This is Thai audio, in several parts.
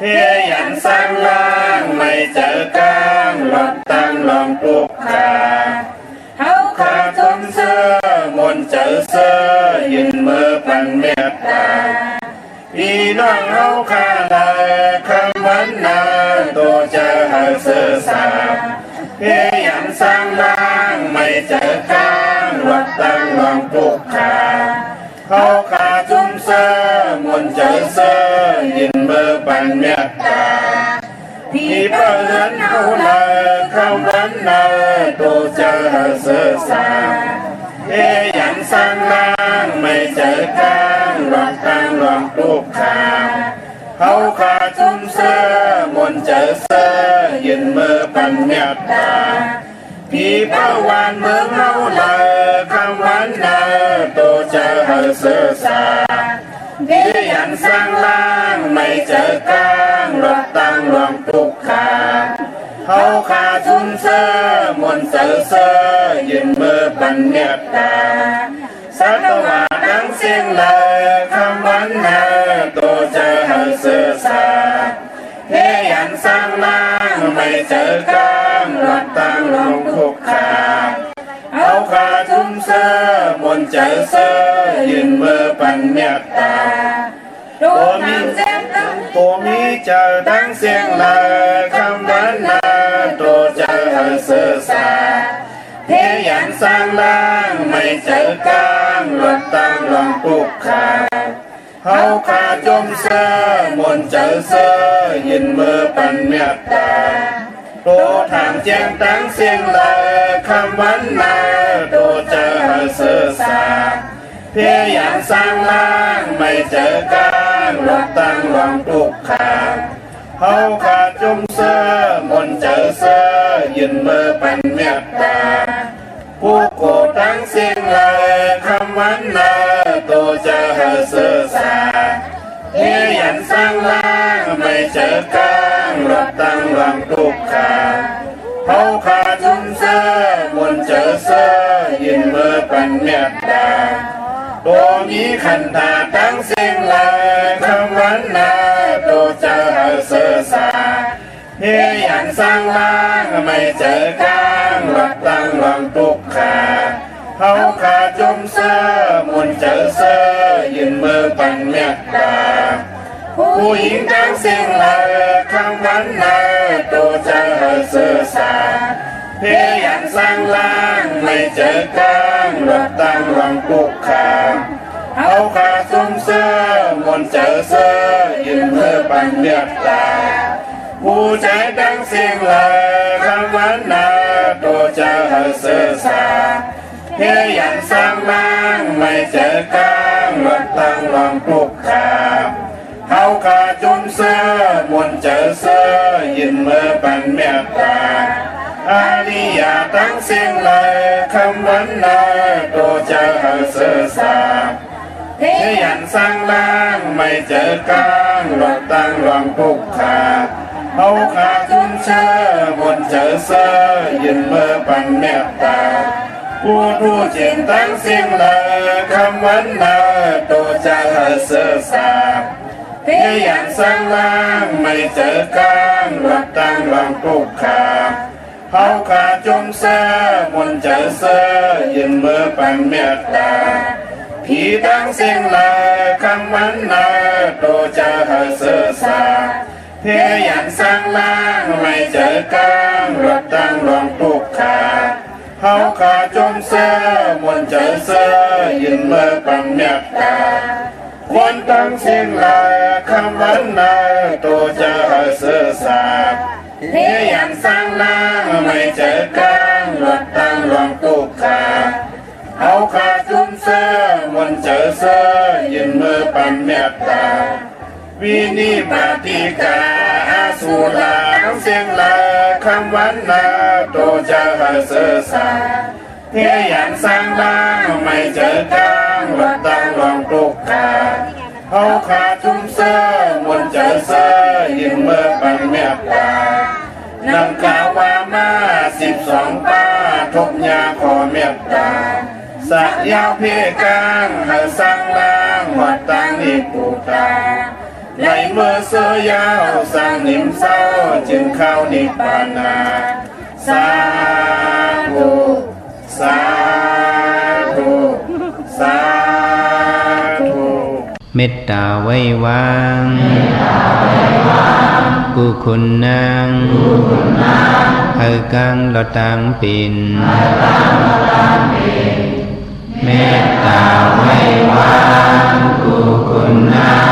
เพียยันสร้างล่างไม่เจอกลางหลดตั้งลองปลุกขาเฮาขาจมเสื้อมนเจอเสื้อยืนมือปันเมตตาพี่น้องเฮาขาลาคำวันนาตัวเจอหาเสื้อสาเพียยันสร้างล่างไม่เจอกลางหลดตั้งลองปลุกขาเฮาขาจมเสื้อมนเจอเสื้อยืนมือปันเมตตาพี่เปิดเฮาลาคำวันนาตัวเจอหาเสื้อสาเพียยันสร้างล่างไม่เจอกลางหลดตั้งลองปลุกขาเฮาขาจุ่มเสื้อมนเจอเสื้อยืนมือปันเมตตาพี่เป้าวานเมืองเฮาลาคำวันนาตัวเจอหาเสื้อสาเพียยันสร้างล่างไม่เจอกลางหลดตั้งลองปลุกขาเฮาขาจุ่มเสื้อมนเจอเสื้อยืนมือปันเมตตาสัตวาดังเสียงลาคำวันนาตัวเจอหาเสื้อสาเพียยันสร้างล่างไม่เจอกลางหลดตั้งลองปลุกขาเฮาขาจุ่มเสื้อมนเจอเสื้อยืนมือปันเมตตาตัวมีเจอดังเสียงลาคำวันนาตัวเจอหาเสื้อสาเพียยันสร้างล่างไม่เจอกลางหลดตั้งลองปลุกขาเฮาขาจมเสื้อมนเจอเสื้อยืนมือปันเมตตาตัวทางแจ้งตั้งเสียงลาคำวันนาตัวเจอหาเสื้อสาเพียยันสร้างล่างไม่เจอกลางหลดตั้งลองปลุกขาเฮาขาจมเสื้อมนเจอเสื้อยืนมือปันเมตตาผู้โกตั้งเสียงลาคำวันนาตัวเจอหาเสื้อสาเพียยันสร้างล่างไม่เจอกลางหลดตั้งลองปลุกขาเฮาขาจมเสื้อมนเจอเสื้อยืนมือปันเมตตาตัวมีขันธาตั้งเสียงลาคำวันนาตัวเจอหาเสื้อสาเพียยันสร้างล่างไม่เจอกลางหลดตั้งลองปลุกขาเฮาขาจมเสื้อมนเจอเสื้อยืนมือปันเมตตาผู้หญิงตั้งเสียงลาคำวันนาตัวเจอหาเสื้อสาเพียยันสร้างล่างไม่เจอกลางหลดตั้งลองปลุกขาเฮาขาจมเสื้อมนเจอเสื้อยืนมือปันเมตตาผู้ใจดังเสียงลาคำวันนาตัวเจอหาเสื้อสาเพียยันสร้างล่างไม่เจอกลางหลดตั้งลองปลุกขาเฮาขาจมเสื้อมนเจอเสื้อยืนมือปันเมตตาอาริยาตั้งเสียงลาคำวันนาตัวเจอหาเสื้อสาเพียยันสร้างล่างไม่เจอกลางหลดตั้งลองปลุกขาเฮาขาจุ่มเสื้อมนเจอเสื้อยืนมือปันเมตตาผู้รู้จริงตั้งเสียงลาคำวันนาตัวเจอหาเสื้อสาเพียยันสร้างล่างไม่เจอกลางหลดตั้งลองปลุกขาเฮาขาจุ่มเสื้อมนเจอเสื้อยืนมือปันเมตตาพี่ตั้งเสียงลาคำวันนาตัวเจอหาเสื้อสาเพียยันสร้างล่างไม่เจอกลางหลดตั้งลองปลุกขาเฮาขาจมเสื้อมนเจอเสื้อยืนมือปันเมตตาคนตั้งเสียงลาคำวันนาตัวเจอหาเสื้อสาเพียยันสร้างล่างไม่เจอกลางหลดตั้งลองปลุกขาเฮาขาจุ่มเสื้อมนเจอเสื้อยืนมือปันเมตตาวินิปติกาอาสุลาทั้งเสียงลาคำวันนาตัวเจอหาเสื้อสาเพียยันสร้างล่างไม่เจอกลางหลดตั้งลองปลุกขาเฮาขาจุ่มเสื้อมนเจอเสื้อยืนมือปันเมตตานำกล่าวว่ามา12ป้าทบยาขอเมตตาสักยาวเพียกลางหาสร้างล่างหอดตั้งอีปูตา ในเมื่อเสือยาวสร้างนิมเศร้าจึงเข้านิพพานาสาธุสาธุสาธุเมตตาไว้วางกุคุณนางเฮกังละตังปินเมตตาไว้วางกุคุณนาง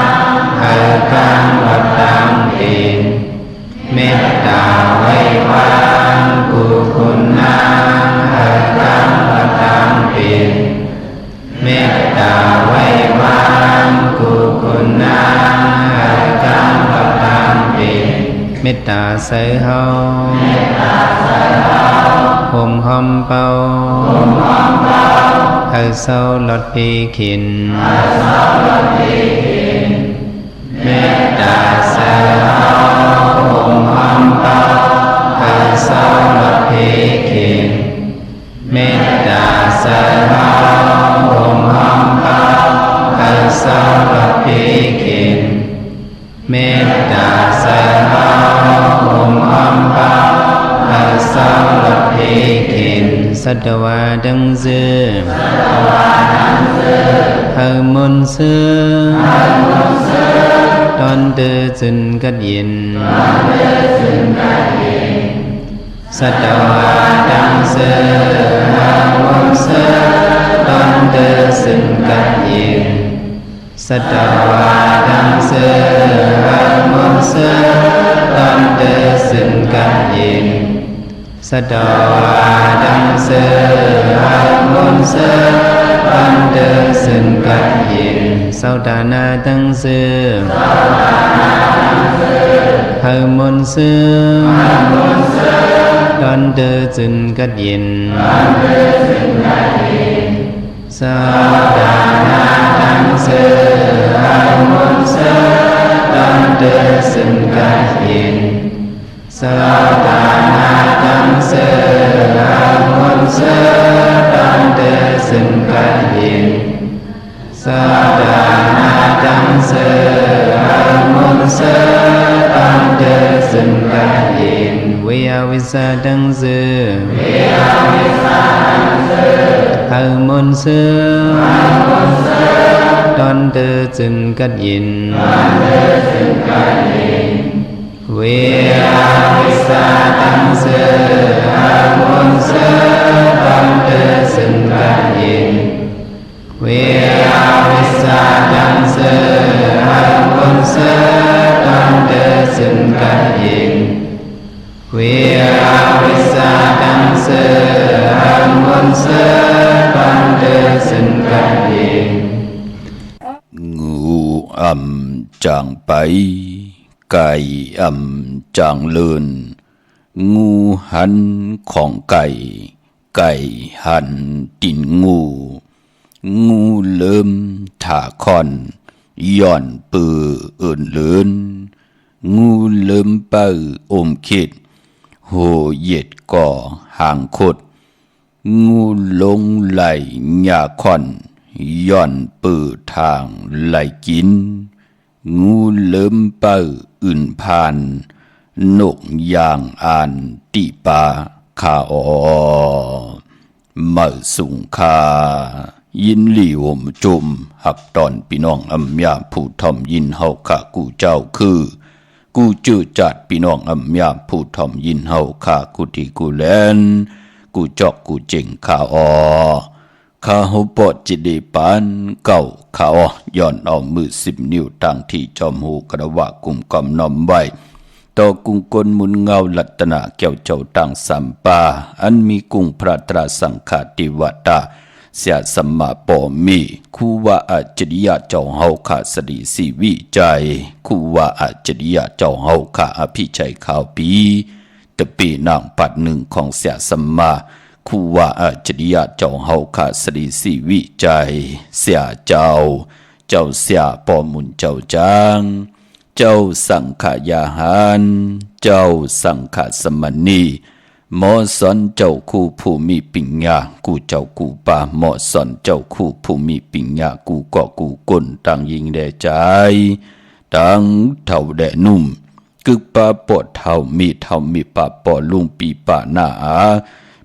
เฮกังละตังปินเมตตาไว้วางกุคุณนางเฮกังละตังปินเมตตาไว้วางกุคุณนางเฮกังละตังปินเมตตาใส่เฮาห่มหอมเป่าเฮาเศร้าลดปีขินเมตตาใส่เฮาห่มหอมเป่าเฮาเศร้าลดปีขินเมตตาใส่เฮาห่มหอมเป่าเฮาเศร้าลดปีขินเมตตาใส่เฮาห่มหอมเป่าเฮาเศร้าลดปีขินสัตวาดังเสือเฮามนเสือตอนเดือจึนกัดยินสัตวาดังเสือเฮามนเสือตอนเดือจึนกัดยินสัตวาดังเสือเฮามนเสือตอนเดือจึนกัดยินสัตวาดังเสือเฮามนเสือตอนเดือจึนกัดยินสาวดานาดังเสือเฮามนเสือตอนเดือจึนกัดยินสาวดานาดังเสือเฮามนเสือตอนเดือจึนกัดยินสาวดานาดังเสือเฮามนเสือตอนเดือจึนกัดยินสาวดานาดังเสือเฮามนเสือตอนเดือจึนกัดยินเวียวิสาดังเสือเฮามนเสือตอนเดือจึนกัดยินเวียวิสาดังเสือเฮามนเสือตอนเดือจึนกัดยินเวียวิสาดังเสือเฮามนเสือตอนเดือจึนกัดยินเวียวิสาดังเสือเฮามนเสือตอนเดือจึนกัดยินงูจางไปไก่จางเลินงูหันของไก่หันตินงูเริ่มถาคอนย่อนปือเอินเลินงูเริ่มเป้ออมคิดโหเย็ดก่อห่างคดงูลงไหลหญ้าคอนย่อนปือทางไหลกินงูเริ่มเป้ออื่นผ่านนกยางอ่านติปาคาอเมื่อสุงคายินหลี่วมจุมหับตอนพี่น้องอำยาผู้ทอมยินเฮาข้ากูเจ้าคือกูจื้อจัดพี่น้องอำยาผู้ทอมยินเฮาข้ากูที่กูแลนกูจอกกูเจ๋งข้าข้าเฮาปอดจิเดปานเก่าข้าย้อนเอามือ10 นิ้วตั้งที่จอมหูกระวะกุมกำนอมไว้ต่อกุงกลมุนเงาลัตนาแก้วเจ้าตั้งสัมปาอันมีกุงพระตราสังฆาติวตาเสียสัมมาปอมีคูว่าอาจริยะเจ้าเฮาข้าสดีสีวิจัยคูว่าอาจริยะเจ้าเฮาข้าอภิชัยข่าวปีตะปีนางปัดหนึ่งของเสียสัมมาคูว่าอาจริยะเจ้าเฮาข้าสดีสีวิจัยเสียเจ้าเสียปอมุนเจ้าจางเจ้าสังขายาหารเจ้าสังขสมณีหมอสอนเจ้าคู่ผู้มีปิญญากูเจ้ากูป่าหมอสอนเจ้าคู่ผู้มีปิญญากูก็กูกุนต่างยิงแด่ใจ ตังเท่าแดนุ่มกึกปาปอดเท่ามีปาปอลุงปีปาหน้าอา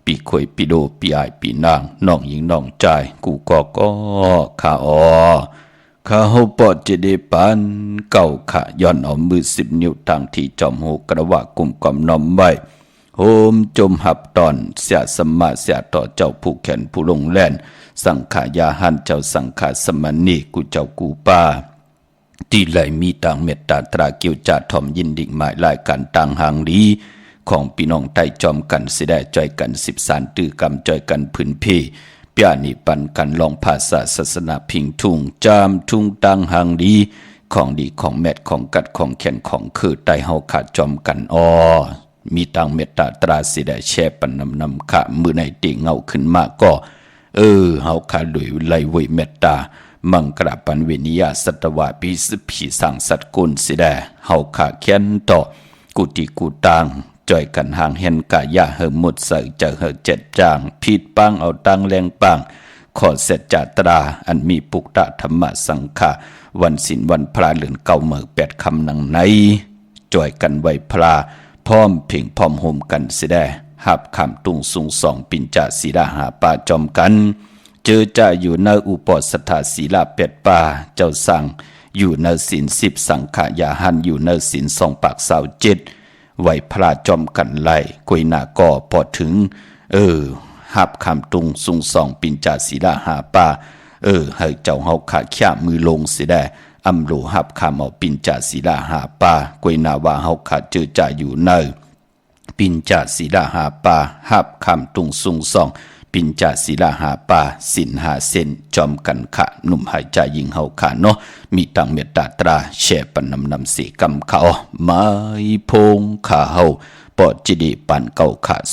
ปีข่อยปีโดปีอายปีนางน้องหญิงน้องใจกูก็ข้าข้าเฮาปอดจะได้ปันเก่าขะย้อนเอามือ10 นิ้วทางที่จอมหูกระวะกุมกำน้อมไว้โฮมจมหับตอนเสียสมมาเสียต่อเจ้าผู้แขนผู้ลงแล่นสังขายาหันเจ้าสังขาสมณีกูเจ้ากูป้าที่ไหลมีต่างเมตตาตราเกี่ยวจาทอมยินดิ่งหมายลายกันต่างหางดีของพี่น้องไต้จอมกันสิได้จอยกัน13ตื้อกำจอยกันพื้นเพเปียนิปันกันลองภาษาศาสนาพิงทุ่งจามทุ่งต่างหางดีของดีของแมดของกัดของแขนของคือไต้เฮาขาดจอมกันมีต่างเมตตาตราสิได้แช่ปันนำขะมือในติเงาขึ้นมาก็เฮาขาดด้วยไลเวยเมตตามังกราปันเวนิยาสัตวะพิสผีสังสัตกุลสิได้เฮาขาแค้นต่อกุติกูตังจอยกันห่างเห็นกายาเหิมมุดใส่จะเหิเจ็ดจางผิดปังเอาตังแรงปังขอเสร็จจาตราอันมีปุกตะธรรมสังฆะวันศีลวันพระเหลือนเก่าเมือ8คำนังในจอยกันไว้พระพร้อมเพ่งพร้อมโฮมกันสิได้หับคำตุงสูง2ปิญจศีลาหาป่าจอมกันเจอจ่าอยู่ในอุปสถาศีลา8ป่าเจ้าสั่งอยู่ในศีล10สังขายาหันอยู่ในศีล2ปาก27ไหวพระจอมกันไล่กุยนาก่อพอถึงหับคำตุงสูง2ปิญจศีลาหาป่าให้เจ้าเฮาขาแค่มือลงสิได้อำโลหับคำเอาปิญจศีลาหาป่ากวยนาว่าเฮาขาเจอจ่าอยู่ในปิญจศีลาหาป่าหับคำตุงสูง2ปิญจศีลาหาป่าศีล5เส้นจอมกันขะหนุ่มหายใจยิงเฮาขาเนาะมีตังเมตตาตราแช่ปันนำสีกำเขาไม้พงขาเฮาปอดจิดีปันเก่าขา062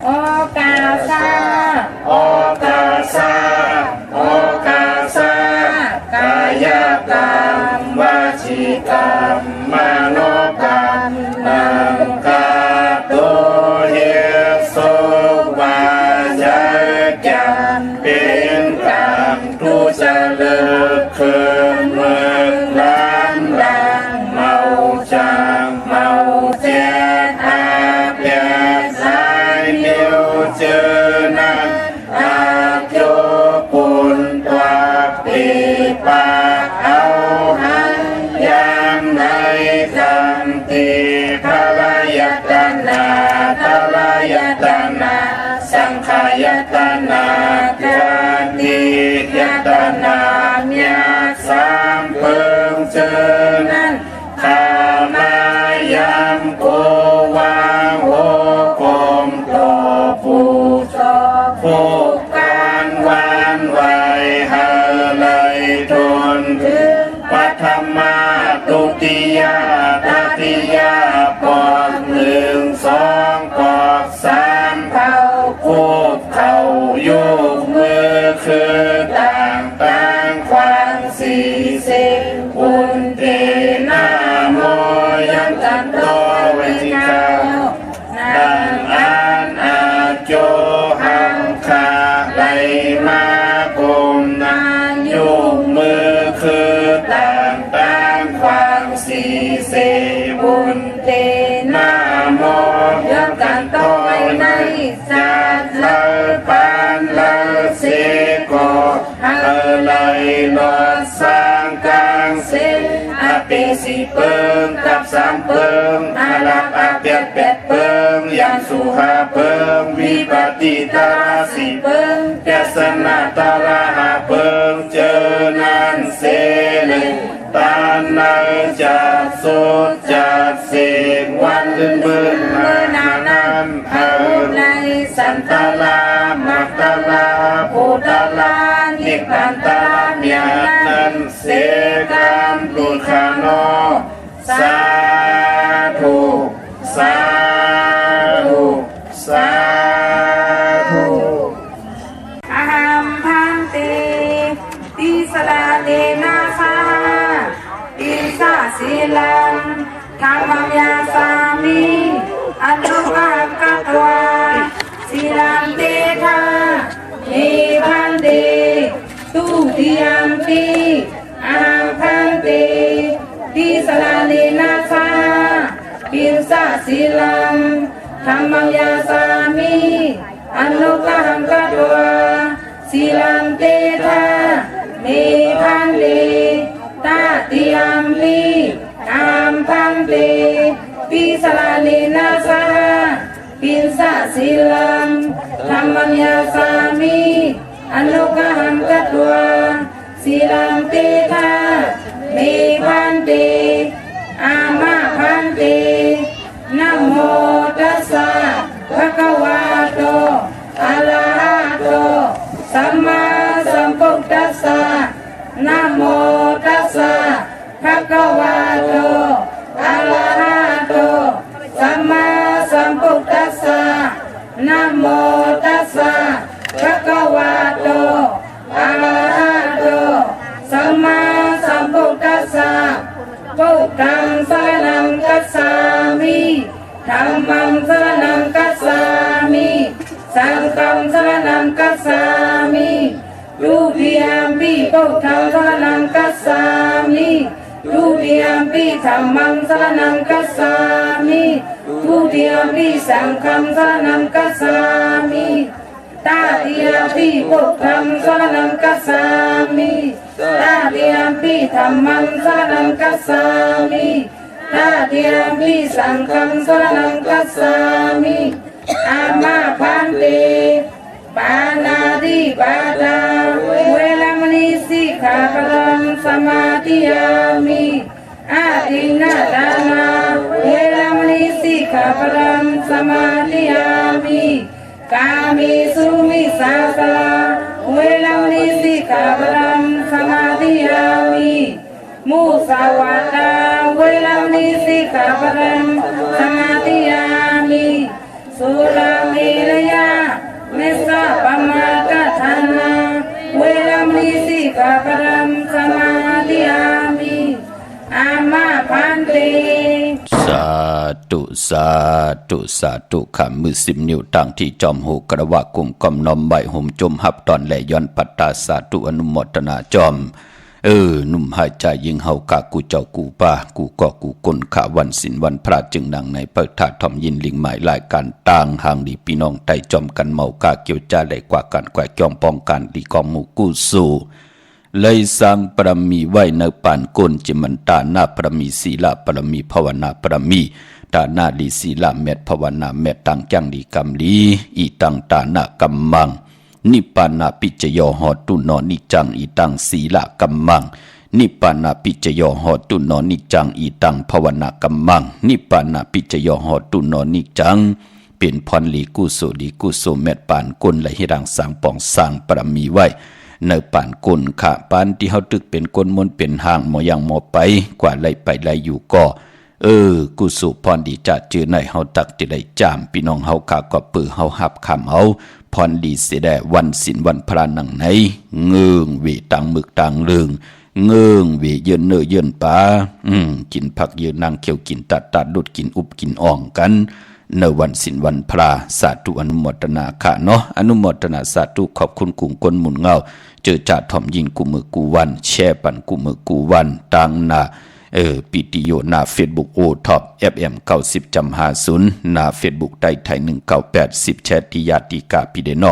โอกาซาโอกาซาโอกาซากายกรรมวจีกรรมมโนกรรมนังกาโตเฮสุวาจกรรมเป็นกรรมทุจริตคืนเมืองล้านดังเมาจางเมาเจ็ดอาเปียสายเดียวเจอนั้นอาโยปุนตัวปีปาเอาหันยามในจันติทลายตนาทลายตนาสังขายตนาจันติยตนาเมียสามเพิงเจอนั้นข้ามายามโกวางโหกมโตผู้ชอบผู้การวานไว้หาเลยทนถึงปัทมาตุติยาตติยาปอก1 2ปอก3เท่าคูบเข่ายุกมือคือต่างความ40อุนเตนาโมยันตันโตเวทิกาดังอันอาโจหังคาไลมากุมนานยุกมือคือต่างความ40อุนเตนาโมยันตันโตในสัตว์เลปานเลเสโกเลยลอสร้างกลางเส้นอาเปสิเปิงกับ3เปิงอาลับอาเปียด8เปิงยังสุหาเปิงวิปติตารา4เปิงแกสนาตารา5เปิงเจอนันเสเลยตานาจัดสุดจัดเสียงวันลื่นเบิ่นมานานันเอาในสันตาลามักตาลาภูตาลานิพพานตาเมียนันเสกันตุขานอสาธุสาธุสาธุอะหัมพันเตติสลาเนนาสาติสาศีลังธรรมยาสามิอันตุกะ ติอาพันติติสลาลีนาสาปินสาศิลังธรรมังยาสามิอนุกหังกัตวาศิลังเตทาเมพันติตาติยัมปิอามพันติติสลาลีนาสาปินสาศิลังธรรมังยาสามิอนุกหังกัตวาศิลังเตทาเมพันติอามาพันตินะโมตัสสะภะคะวะโตอะระหะโตสัมมาสัมพุทธัสสะนะโมตัสสะภะคะวะโตอะระหะโตสัมมาสัมพุทธัสสะนะโมตัสสะภะคะวะโตอะระหะโตสัมมาสัมพุทธัสสะพุทธังสรณังคัจฉามิธัมมังสรณังคัจฉามิสังฆังสรณังคัจฉามิทุติยัมปิพุทธังสรณังคัจฉามิทุติยัมปิธัมมังสรณังคัจฉามิทุติยัมปิสังฆังสรณังคัจฉามิตาติยัมปิพุทธังสรณังคัจฉามิตาติยัมปิธัมมังสรณังคัจฉามิตาติยัมปิสังฆังสรณังคัจฉามิอามาพันติปานาติปาตาเวรมณีสิกขาปะทังสมาธิยามิอาทินนาทานาเวรมณีสิกขาปะทังสมาธิยามิกามิสุมิสาสละเวรมณีสิกขาปะทังสมาธิยามิมุสาวาทาเวรมณีสิกขาปะทังสมาธิยามิสุราเมรยาเมสะปมาทฐานาเวรมณีสิกขาปะทังสมาธิยามิอามาพันติ สาธุสาธุสาธุขำมือ10 นิ้วตั้งที่จอมหูกระวะกุมกอมนอมใบห่มจมหับตอนและย้อนปัตตาสาธุอนุโมทนาจอมหนุ่มหายใจยิงเฮากากูเจ้ากูป้ากูก็กูกลขาวันศิลวันพระจึงดังในเปิดถาทอมยินลิงหมายรายการต่างห่างดีพี่น้องไต่จอมกันเมากาเกี่ยวจ้าได้กว่ากันแกว่จอมป้องกันดีกองหมู่กู้สู้เลยสร้างปรมีไว้ในปานก้นจิมันตาหน้าปรมีศีลปรมีภาวนาปรมีตาหน้าดีศีลเมตภาวนาเมตตังจังดีกรรมลีอีตังตาหน้ากัมมังนิปปานาปิจโยหตุนอนิจังอีตังศีลกัมมังนิปปานาปิจโยหตุนอนิจังอีตังภาวนากัมมังนิปปานาปิจโยหตุนอนิจังเป็นพรลีกุโสดีกุโสเมตปานก้นและให้ดังสร้างปองสร้างปรมีไว้ในป่านก้นขาปานที่เฮาตึกเป็นก้นมนเป็นห่างหมอยังหมอไปกว่าไล่ไปไล่อยู่ก็กุสุพรดีจะเจอในเฮาตักจะได้จามพี่น้องเฮาขาก็ปือเฮาหับคำเฮาพรดีเสียได้วันศิลวันพระนังไหนเงื่องเวตังมึกตังเลืองเงื่องเวเยินเนอเยินปากินผักเยินนางเขียวกินตัดดุดกินอุบกินอ่องกันในวันศิลวันพระสาธุอนุโมทนาค่ะเนาะอนุโมทนาสาธุขอบคุณกลุ่มคนหมุนเงาเจอจ่าถ่อมยิงกูมือกูวันแช่ปันกูมือกูวันตังนาปิติโยหน้าเฟซบุ๊กโอท็อป FM 90.50หน้าเฟซบุ๊กไต้ไทย19810แชทติยาติกาพี่เดน้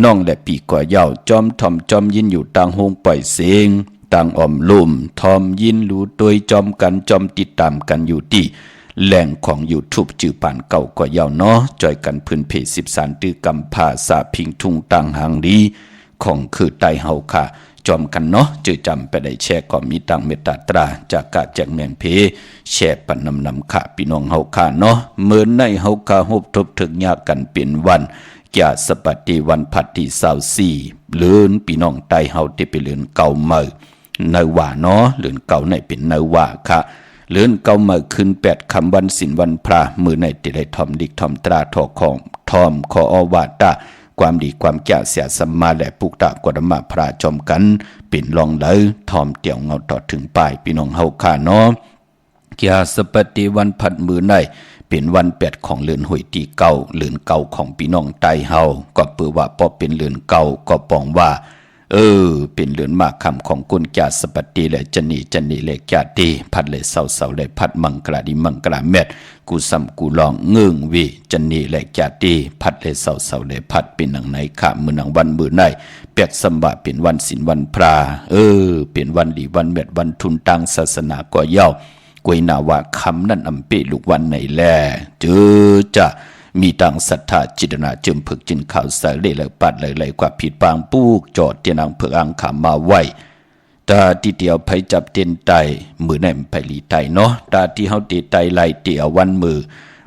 องและปีกว่าเย้าจอมถ่อมจอมยินอยู่ต่างโฮงปล่อยเสียงต่างอ่อมลุ่มทอมยินรู้โดยจอมกันจอมติดตามกันอยู่ที่แหล่งของ YouTube จื่อป่านเก่ากว่าเย้าเนาะจอยกันพื้นเพ13ตื้อกำภาษาพิงทุงต่างหางดีของคือไตเฮาค่ะจอมกันเนาะจื่อจำไปได้แชร์ก็มีตังเมตตาตราจากกะแจกแมงเพแชร์ปันนำค่ะพี่น้องเฮาค่ะเนาะเหมือนในเฮาค่ะฮบทบถึงยากกันเป็นวันยาสปฏิวันพัดที่24เลือนพี่น้องไตเฮาที่ไปเลือนเก่าเมื่อในว่าเนาะเลือนเก่าในเป็นในว่าค่ะเลือนเก่าเมื่อคืน8 ค่ำวันศิลวันพระมื้อในที่ได้ทอมดิกทอมตราทอของทอมขออวาตาความดีความแก่เสียสัมมาและปุกตะกวดมาพระจอมกันเป็นลองเลยทอมเตี่ยวเงาต่อถึงปลายพี่น้องเฮาค่ะเนาะยาสปฏิวันพัดมื้อในเป็นวัน8ของเลือนหวยตีเก่าเลือนเก่าของพี่น้องไตเฮาก็เปื้อว่าพอเป็นเลือนเก่าก็ปองว่า เป็นเลือนมากคำของกุญจาสปติและจันนีและจาติพัดเลยเสาและพัดมังกราดิมังกราเม็ดกูซ้ำกูลองเงื่งวิจันนีและจาติพัดเลยเสาและพัดเป็นหนังในขามือหนังวันมือในเปียกสมบะเป็นวันศีลวันพระเป็นวันดีวันเม็ดวันทุนตังศาสนาก็เย้ากวยนาวาคำนั่นอำเปลูกวันในแลเจอจะมีตังศรัทธาจิตนาจึมผึกจินข่าวสายเลยปัดเลยกว่าผิดปางปูกจอดเตียนางเผือกอังขามาไว้ตาที่เดียวไปจับเตียนไตมือไหนไปหลีไตเนาะตาที่เฮาตีไตไล่เตียววันมือ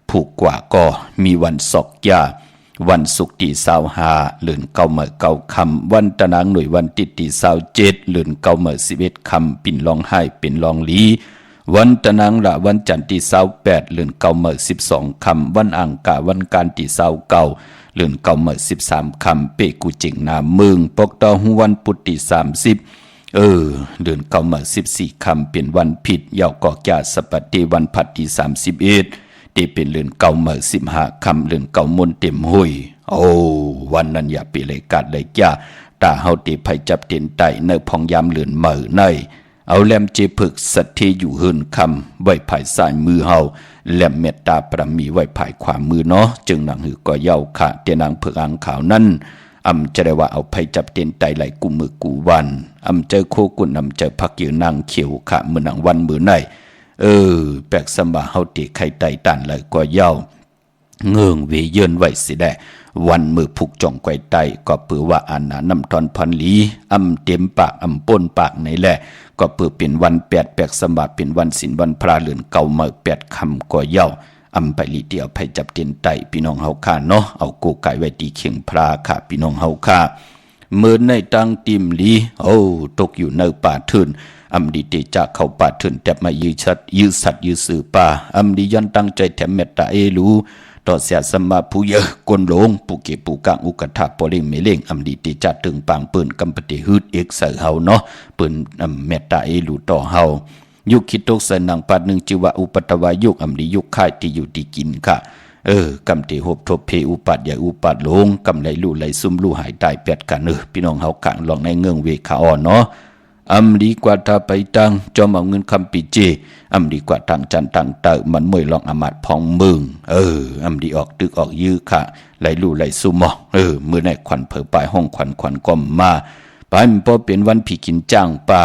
ผูกกว่าก็มีวันศอกยาวันศุกร์ที่25เดือนเก้าเมื่อเก้าคำวันตะนางหน่วยวันติดที่27เดือนเก้าเมื่อ11คำปิ่นร้องไห้เป็นร้องลีวันตะนางละวันจันทร์ที่28เดือนเก้าเมื่อ12คำวันอังคารวันการที่29เดือนเก้าเมื่อ13คำเปกุจิงนาเมืองปกตอหูวันพุธที่30เดือนเก้าเมื่อ14คำเป็นวันผิดเยาวกอกยาสปฏิวันผัดที่31ที่เป็นเดือนเก้าเมื่อ15คำเดือนเก้ามนเต็มหุยวันนั้นอย่าไปเลยกัดเลยจ้าตาเฮาตีไผจับเต็นไตเนพองยามเลือนเหม่อในเอาแหลมเจผึกสัตที่อยู่หืนคำไว้ภายซ้ายมือเฮาแหลมเมตตาประมีไว้ภายขวามือเนาะจึงหนังหือก็เย้าค่ะเตียนางเผือกอังขาวนั้นจะได้ว่าเอาไผจับเต็นไตไหลกูมือกูวันเจอโคกุนเจอพักยืนนางเขียวค่ะมือหนังวันมือในแปลกสมบาเฮาตีไข่ไตตันเลยก็เย้าเงื่องเวเยินไว้สิได้วันมือผูกจ่องไกวไตก็เปือว่าอันนาน้ำทอนพันลีเต็มปากป้นปากในแหละก็เปือเป็นวัน8แปลกสมบัติเป็นวันศีลวันพระเลือนเก่าเมื่อ8คำก็เย้าไปลีเดียวไปจับเต็นไตพี่น้องเฮาค่าเนาะเอากูไก่ไว้ตีเขียงพระค่ะพี่น้องเฮาค่าเมื่อในตั้งติมลีตกอยู่ในป่าทื่นดีเตจากเข้าป่าทื่นแต่มายืสัตว์ยืสื่อป่าดียันตั้งใจแถมเมตตารู้ต่อเสียสมาผู้เยอะกวนหลงผู้เก็บผู้กางอุกถาปอเล่งเมเล่งดีติจัดถึงปางปืนกำปฏิฮึดเอกเสือเฮาเนาะปืนเมตตารู้ต่อเฮายุคคิดตกเสนังปัดหนึ่งจิวะอุปตวายุคดียุคค่ายที่อยู่ที่กินค่ะกำติหบทบเพอุปัดใหญ่อุปัดหลงกำไหลลู่ไหลซุ่มลู่หายตายแปดกันพี่น้องเฮากางลองในเงื่องเวขาอ่อนเนาะดีกว่าถ้าไปตังจอมเอาเงินคำปีเจดีกว่าตังจันตังเตอมันมวยลองอามาดพองมึงดีออกตึกออกยื้อค่ะไหลลู่ไหลซุ่มมือในขวัญเผอปลายห้องขวัญก้มมาไปมันพอเป็นวันผีกินจ้างป่า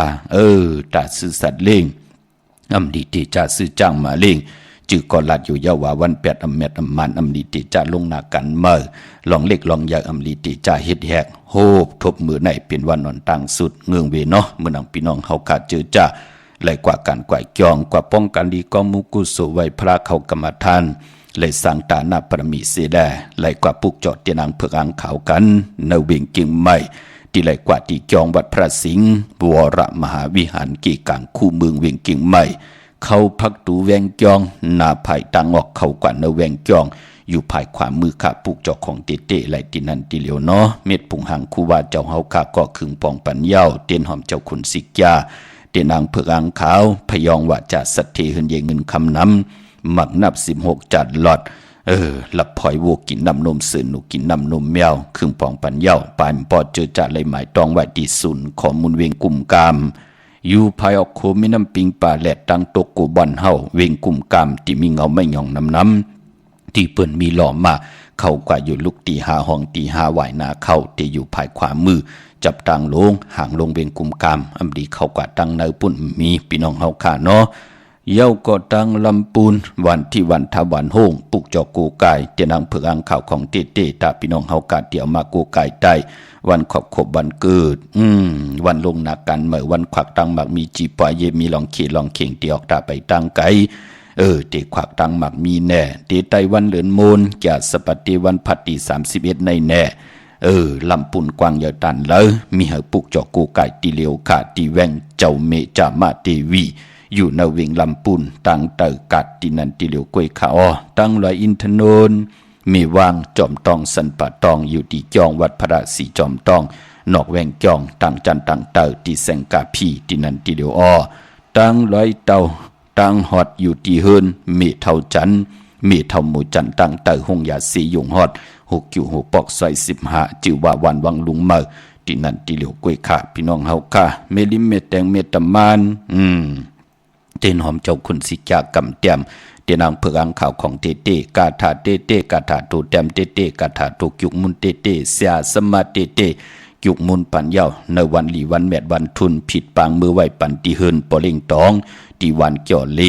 ตาซื่อสัตว์เล่งดีที่จะซื้อจ้างมาเล่งจื่อก่อนลัดอยู่ยาวาวัน8เม็ดมันดีติจะลงหน้ากันเมื่อลองเล็กลองใหญ่ดีติจะเฮ็ดแหกโฮบทบมือในเป็นวันนอนต่างสุดเงืองเวเนาะเมื่อนังพี่น้องเฮาขาดเจอจ้าไหลกว่าการกว่าจองกว่าป้องกันดีก็มุกุโสไว้พระเขากรรมฐานเลยสร้างตาหน้าปรมีเสดไหลกว่าปุกจอดเตียนางเผือกอังขาวกันเนเวงกิ่งไม้ที่ไหลกว่าที่จองวัดพระสิงห์วรมหาวิหารกี่กลางคู่เมืองเวงกิ่งไม้เขาพักตูแวงจองหน้าภายตังออกเขากว่าเนแวงจองอยู่ภายขวามือขาปุกเจ้าของเตเตไหลตินันติเหลียวเนาะเม็ดผงหางคูว่าเจ้าเฮาขาก็ขึงปองปัญญาเตียนหอมเจ้าขุนสิกยาเตียนางเผือกอังขาวพยองว่าจะสัตเทหืนเยเงินคำน้ำหมักนับ16จัดหลอดหลับพลอยวัวกินน้ำนมสื่อหนูกินน้ำนมแมวขึงปองปัญญาปานปอดเจอจัดเลยหมายตองไว้ที่ศูนย์ข้อมูลเวงกลุ่มกามอยู่ภายออกโคมีน้ำปิงป่าแหลดตั้งตกกูบอนเฮาเวงกลุ่มกามที่มีเงาไม่หย่องน้ำที่เปิ้นมีหล่อมาเข้ากว่าอยู่ลุกตีหาห้องตีหาไหวนาเข้าที่อยู่ภายขวามือจับตังลงห่างลงเวงกลุ่มกามดีเข้ากว่าตั้งเนื้อปุ่นมีพี่น้องเฮาขาเนาะเย้าก็ตั้งลำปูนวันที่วันทวันโฮงปุกจอกกูกายเตียนางเผือกอังข่าวของเต้ตาพี่น้องเฮากาเดี่ยวมากูกายได้วันขอบวันเกิดวันลงหนักกันเมื่อวันขวักตังหมักมีจีปอยเยมีลองเขียลองเข่งเตียออกตาไปตั้งไกเตขวักตังหมักมีแน่เตไตวันเหลือนโมนแก่สปฏิวันพัดที่31ในแน่ลำปุ่นกวางเยาตันเลยมีเหปุกจอกกูกายตีเหลียวขาตีแวงเจ้าเมจามาเตวีอยู่ในเวงลำปุ่นตั้งเตอกัดตีนันตีเหลียวกวยขาตั้งลอยอินทนนมีวางจอมตองสันปะตองอยู่ที่จองวัดพระศรีจอมตองนอกแวงจองตั้งจันตั้งเตอที่แสงกาพีตีนันตีเหลียวตั้งลอยเตาตั้งฮอดอยู่ที่เฮินเมเท่าจันเมเท่าหมูจันตั้งเตอหงยาสียงฮอด6 อยู่6 ปอกซอย15จื่อว่าวันวังลุงเมื่อ ที่นั่นที่เหลียวกล้วยค่ะพี่น้องเฮาค่ะเมลิมเมแตงเมตมานเต้นหอมเจ้าคุณสิจากำเตียมเตียนางเผือกอังข่าวของเตเตกาถาเตเตกาถาตูเตียมเตเตกาถาตูยุกมุนเตเตเสียสมาเตเตยุกมุนปันเยาในวันหลีวันแมดวันทุนผิดปางมือไหวปันตีเฮินปอเล่งตองตีวันเกี่ยวเล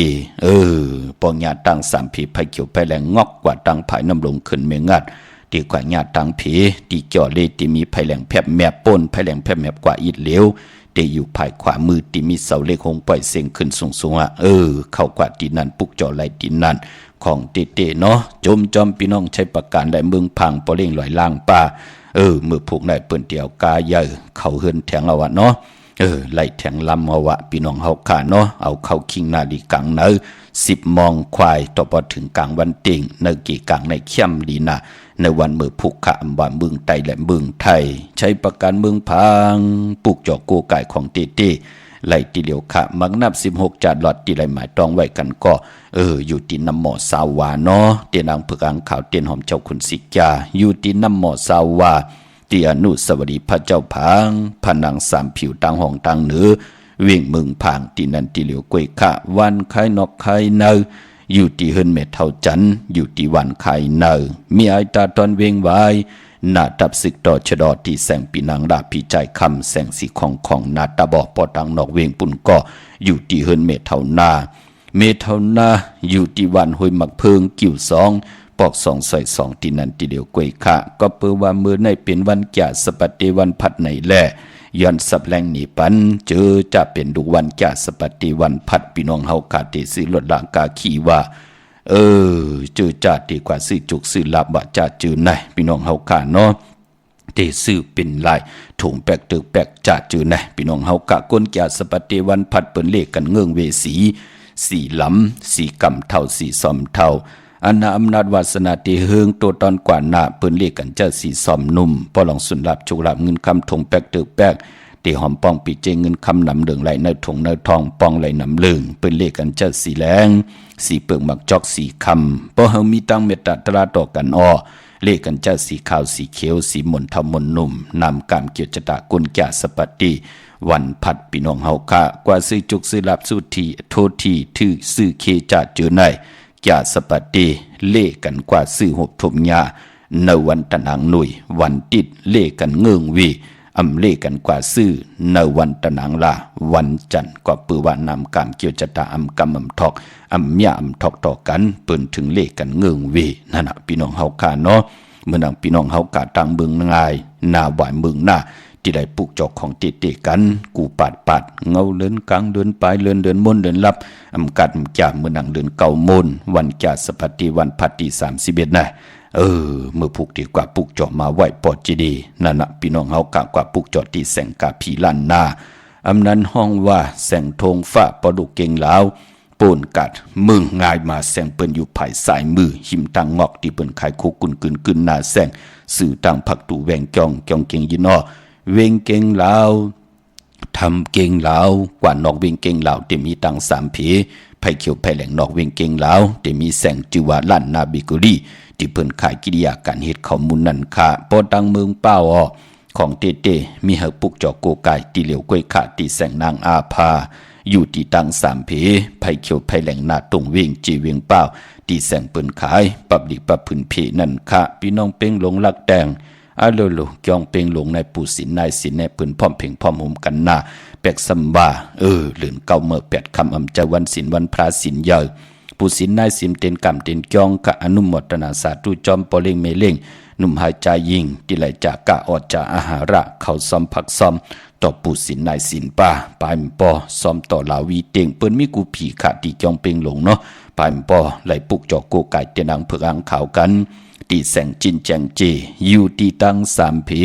ปองญาตั้งสามผีไผเขียวไผแหลงงอกกว่าตั้งภายน้ำลงขึ้นเมงัดตีกว่าญาตั้งผีตีเกี่ยวเลตีมีไผแหลงแผบแมบป้นไผแหลงแผบแมบกว่าอิดเหลวเตอยู่ภายขวามือตีมีเสาเล็กหงปล่อยเสียงขึ้นสูงเข้ากว่าตีนั้นปุกจ่อไหลตีนั้นของเตเนาะจมจอมพี่น้องใช้ประการได้เมืองพังปอเล่งลอยล่างป่ามือผูกได้เปิ้นเดียวกาใหญ่เขาเฮือนแทงเอาวะเนาะไล่แทงลำเอาวะพี่น้องเฮาขาเนาะเอาเข้าคิงนาดีกังเนอ10 มองควายต่อพอถึงกลางวันติ่งในกี่กังในเข้มดีนะในวันมือผูกขะอำบาเมืองไตและเมืองไทยใช้ประการเมืองพังปุกจ่อโกไก่ของเตไล่ตีเหลียวขะมักนับ16จาดหลอดตีไหลหมายตองไว้กันก็อยู่ที่น้ำหมอสาวาเนาะเตียนางเผือกอังขาวเตียนหอมเจ้าคุณสิกาอยู่ที่น้ำหมอสาวาตีอนุสวรีพระเจ้าพางผนังสามผิวต่างห้องต่างเหนือวิ่งมึงผางตีนันตีเหลียวกวยขะวันไข่นอกไข่เนออยู่ที่เฮินเมเท่าจันอยู่ที่วันไข่เนอมีไอตาตอนเวงไว้นาตับศึกต่อชะดอที่แสงปีนางดาพี่ใจคำแสงสีของนาตาบอกปอตังนอกเวงปุ่นก็อยู่ที่เฮินเมเท่านาอยู่ที่วันห้วยหมักเพิงกิ่วสองปอก2 ใส่ 2ที่นั่นที่เดียวกวยค่ะก็เปือว่ามือในเป็นวันแก่สปฏิวันพัดในแลย้อนสับแรงหนีปันเจอจะเป็นดูวันแก่สปฏิวันพัดพี่น้องเฮาขาเตซื้อลดลางกาขี่ว่าเจอจ่าดีกว่าซื้อจุกซื้อลับว่าจ่าจือไหนพี่น้องเฮาขาเนาะเตซื้อเป็นลายถุงแปกตึกแปกจ่าจือไหนพี่น้องเฮากะก้นแก่สปฏิวันพัดเปิ้นเลขกันเงื่องเวสีลำสีกำเท่าสีซอมเท่าอันนาอำนาจวาสนาตีเฮืองตัวตอนกว่าหน้าเปิ้นเรียกกันเจ้าสีซอมนุ่มพอลองสุนลับจุกลับเงินคำถงแปกตึกแปกตีหอมปองปีเจเงินคำนำเหลืองไหลในถงในทองปองไหลนำเหลืองเปิ้นเรียกกันเจ้าสีแรงสีเปลือกหมักจอกสีคำพอเฮามีตั้งเมตตาตราต่อกันเรียกกันเจ้าสีขาวสีเขียวสีมนทำมนนุ่มนำกามเกียวจตะกุลแก่สปัตติวันพัดพี่น้องเฮาค่ะกว่าซื้อจุกซื้อลับสุทีโทษทีถือซื้อเคจัดเจอในแก่สปัตติเลกันกว่าซื้อหบถมยาในวันตะนางหนุ่ยวันติดเลกันเงื่องวีอำเลกันกว่าซื้อในวันตะนางลาวันจันทร์ก็ปือว่านำกามเกียวจตะอำกำอำทอกอำยาอำทอกต่อกันเปิ้นถึงเลกันเงื่องวีนั่นน่ะพี่น้องเฮาค่ะเนาะเมื่อนางพี่น้องเฮากะตังเบิ่งง่ายหน้าหวายเมืองหน้าที่ได้ปลูกจอกของเตกันกูปาดเงาเลินกลางเดินปลายเดินมนเดินลับอำกัดจ่าเมื่อนังเดินเก่ามนวันจ่าสปัตติวันพัดที่31นะเมื่อผูกดีกว่าปลูกจอกมาไหวปอดจีดีนั่นน่ะพี่น้องเฮากะกว่าปลูกจอกที่แสงกาผีล้านนาอำนั้นห้องว่าแสงธงฟ้าปอดุเก่งลาวปูนกัดมึงง่ายมาแสงเปิ้นอยู่ภายสายมือหิมตังงอกที่เปิ้นขายคุกกุนกึนหน้าแสงสื่อตังผักตูแวงจองเก่งยินอเวงเก่งลาวทำเก่งลาวกว่านอกเวงเก่งลาวที่มีตัง3ผีไผเขียวไผแหลงนอกเวงเก่งลาวที่มีแสงจือว่าล้านนาบิกุลีที่เปิ้นขายกิริยาการเฮ็ดข้อมูลนั่นค่ะปอตังเมืองเป้าของเตมีเฮาปุกจอกโกไก่ตีเหลียวกล้วยขาตีแสงนางอาภาอยู่ที่ตัง3ผีไผเขียวไผแหลงนาตรงเวงจีเวงเป้าที่แสงเปิ้นขายปับดิปับพื้นเพนั่นค่ะพี่น้องเป้งหลงลักแดงอาโลโลจองเปงหลงในปู่สินนายสินในปืนพร้อมเพ่งพร้อมหุมกันหน้าแปกซัมบาเหลือนเก่าเมื่อ8 คำอำใจวันศิลวันพระศิลเยอะปู่สินนายสินเต็นกำเต็นจองกะอนุโมทนาสาธุจอมปอเล่งเมเล่งหนุ่มหายใจยิงที่ไหลจากกะออดจากอาหาระเขาซ้อมผักซ้อมต่อปู่สินนายสินป้าปายมปอซ้อมต่อลาวีเต็งเปิ้นมีกูผีขาดที่จองเปงหลงเนาะปายมปอไหลปุกจอกโกไก่เตนังเผือกอังขาวกันตีแสงจินแจงเจอยู่ตีตั้ง3ผี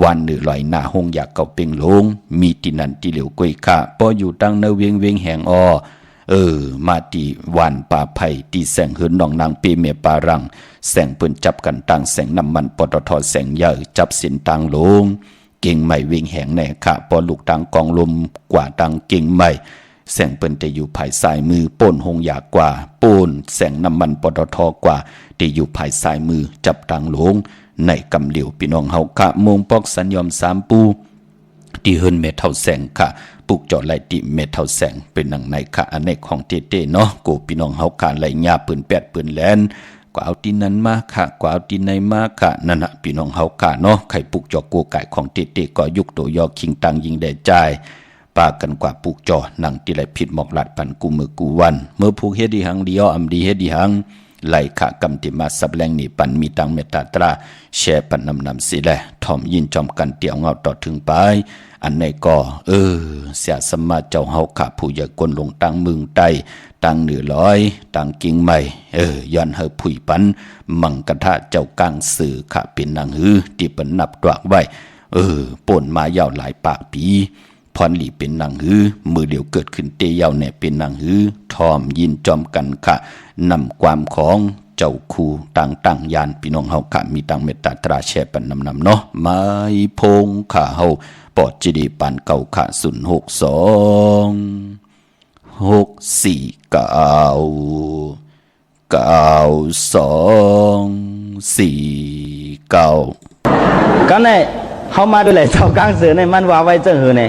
วันหรือลอยหน้าหงอยากเก่าเป่งลงมีตีนันตีเหลียวกล้วยค่ะปออยู่ตั้งเนเวงแหงมาตีวันป่าไผ่ตีแสงเหินนองนางปีเมปารังแสงเปิ้นจับกันตั้งแสงน้ำมันปตทแสงใหญ่จับสินตังลงเก่งใหม่เวงแหงแน่ค่ะปอลูกตังกองลมกว่าตังเก่งใหม่แสงเปิ้นจะอยู่ภายซ้ายมือป่นหงอยากกว่าป่นแสงน้ำมันปตทกว่าที่อยู่ภายซ้ายมือจับตังลง ในกำเหลียวพี่น้องเฮาค่ะมงปอกสัญยอม3ปูที่เฮินเมทัลแสงค่ะปลูกจอดไหลติเมทัลแสงเป็นหนังในค่ะอันในของเต้ๆเนาะโกพี่น้องเฮาค่ะไหลหญ้าปืนแปดปืนแลนกว่าเอาตีนนั้นมาค่ะกว่าเอาตีนในมาค่ะนั่นน่ะพี่น้องเฮาค่ะเนาะไข่ปลูกจอโกไก่ของเต้ๆก็ยุกตัวยอคิงตังยิงได้จ่ายปากันกว่าปลูกจอหนังที่ไหลผิดหมอกหลัดปันกูมือกูวันเมื่อผูกเฮ็ดดีหังเดียวอำดีเฮ็ดดีหังไหลขะกำติมาสับแรงนี่ปันมีตังเมตตาตราแช่ปันนำสิแลทอมยินจอมกันเตี่ยวเงาต่อถึงไปอันในก็เสียสมมาเจ้าเฮาขะผู้ใหญ่กลลงตังมึงไตตังเหนือร้อยตังกิ่งใหม่ย้อนเฮาผุยปันมังกะทะเจ้ากลางสื่อขะเป็นนางฮือที่เปิ้นนับตวกไว้ป่นมายาวหลายปากปีพรหลีเป็นนางฮือมือเดียวเกิดขึ้นเตยาวเนี่ยเป็นนางฮือทอมยินจอมกันค่ะนำความของเจ้าคูต่างยานพี่น้องเฮาค่ะมีตังเมตตาตราแช่ปันนำเนาะไม้พงค่ะเฮาปอดจีดีปันเก่าค่ะก็ในเขามาด้วยแหละเจ้ากลางเสือในมันว่าไว้เจ้าหือใน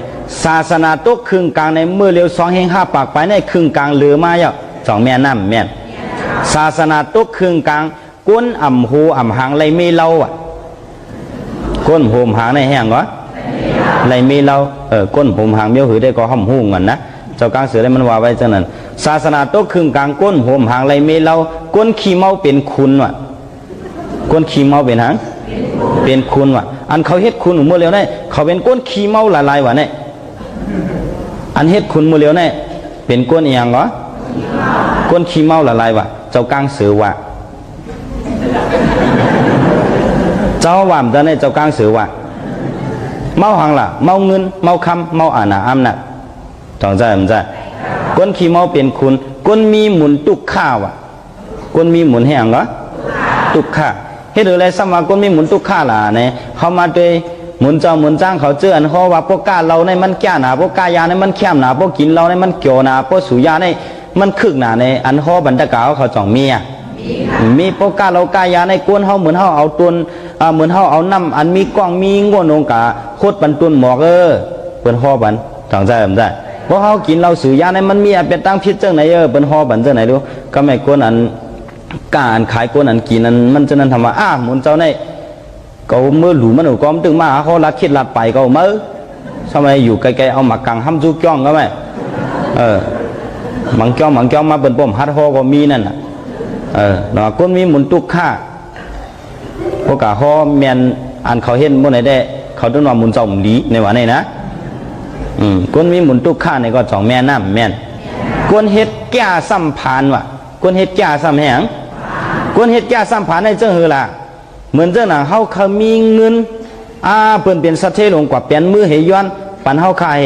ศาสนาตกครึ่งกลางในเมื่อเร็ว2-5 ปากไปในครึ่งกลางเหลือมาแล้ว2แม่น้ำแม่นศาสนาตกครึ่งกลางก้นอ่ำหูอ่ำหางไรไม่เล่าก้นโหมหางในแห้งวะไรไม่เล่าก้นผมหางเบี้ยวหือได้ก็ห้อมหูเงินนะเจ้ากลางเสือได้มันว่าไว้เจ้านั้นศาสนาตกครึ่งกลางก้นโหมหางไรไม่เล่าก้นขี้เมาเป็นคุณวะก้นขี้เมาเป็นหางเป็นคุณวะอันเขาเฮ็ดคุณมือเร็วเนี่ยเขาเป็นก้นขี้เมาหลายๆวะเนี่ยอันเฮ็ดคุณมือเร็วเนี่ยเป็นก้นเอียงวะก้นขี้เมาหลายๆวะเจ้ากลางเสือวะเจ้าว่ามตอนนี้เจ้ากลางเสือวะเมาหังล่ะเมาเงินเมาคำเมาอาณาอำนาจจองใจมันใจก้นขี้เมาเป็นคุณก้นมีหมุนตุกข้าวะก้นมีหมุนแห้งวะตุกข้าเฮ็ดอะไรสมาก้นมีหมุนตุกข้าล่ะเนี่ยเขามาด้วยหมุนเจ้าหมุนจ้างเขาเจออันเขาว่าพวกกาเราในมันแก่หนาพวกกายาในมันเข้มหนาพวกกินเราในมันเกี่ยวหนาพวกสุยาในมันคึกหนาในอันเขาบรรดากาเขาจ่องมีพวกกาเรากายาในก้นเขาเหมือนเขาเอาตุนเหมือนเขาเอาน้ำอันมีกล้องมีง่วนองกาโคตรบรรตุนหมอกเป็นห่อบันจ่องใจผมได้เพราะเขากินเราสุยาในมันมีเป็นตั้งพิษเจ้าไหนเป็นห่อบันเจ้าไหนดูก็ไม่ก้นอันการขายก้นอันกินนั้นมันจะนั้นทำว่าหมุนเจ้าในก็เมื่อหลูมันหนูก็ตึงมาเขาลัดคิดลัดไปก็เมื่อทำไมอยู่ไกลๆเอาหมักกังห้ำจุกจ้องก็ไม่หมังจ้องมาเป็นป้อมฮัดฮอก็มีนั่นเนาะก้นมีหมุนตุกข้าพวกกะฮอแมนอันเขาเห็นบนไหนได้เขาต้องว่าหมุนเจ้าหมุนลีในวันนี้นะก้นมีหมุนตุกข้าในก็จ่องแม่น้ำแม่นก้นเฮ็ดแก่ซ้ำผ่านว่ะก้นเฮ็ดแก่ซ้ำแหงก้นเฮ็ดแก่ซ้ำผ่านในเจ้าหือล่ะเหมือนเจ้าหนังเขามีเงินเปิ้นเป็นสัตว์เทลงกว่าเปลี่ยนมือเหย้อนปันเขาขาย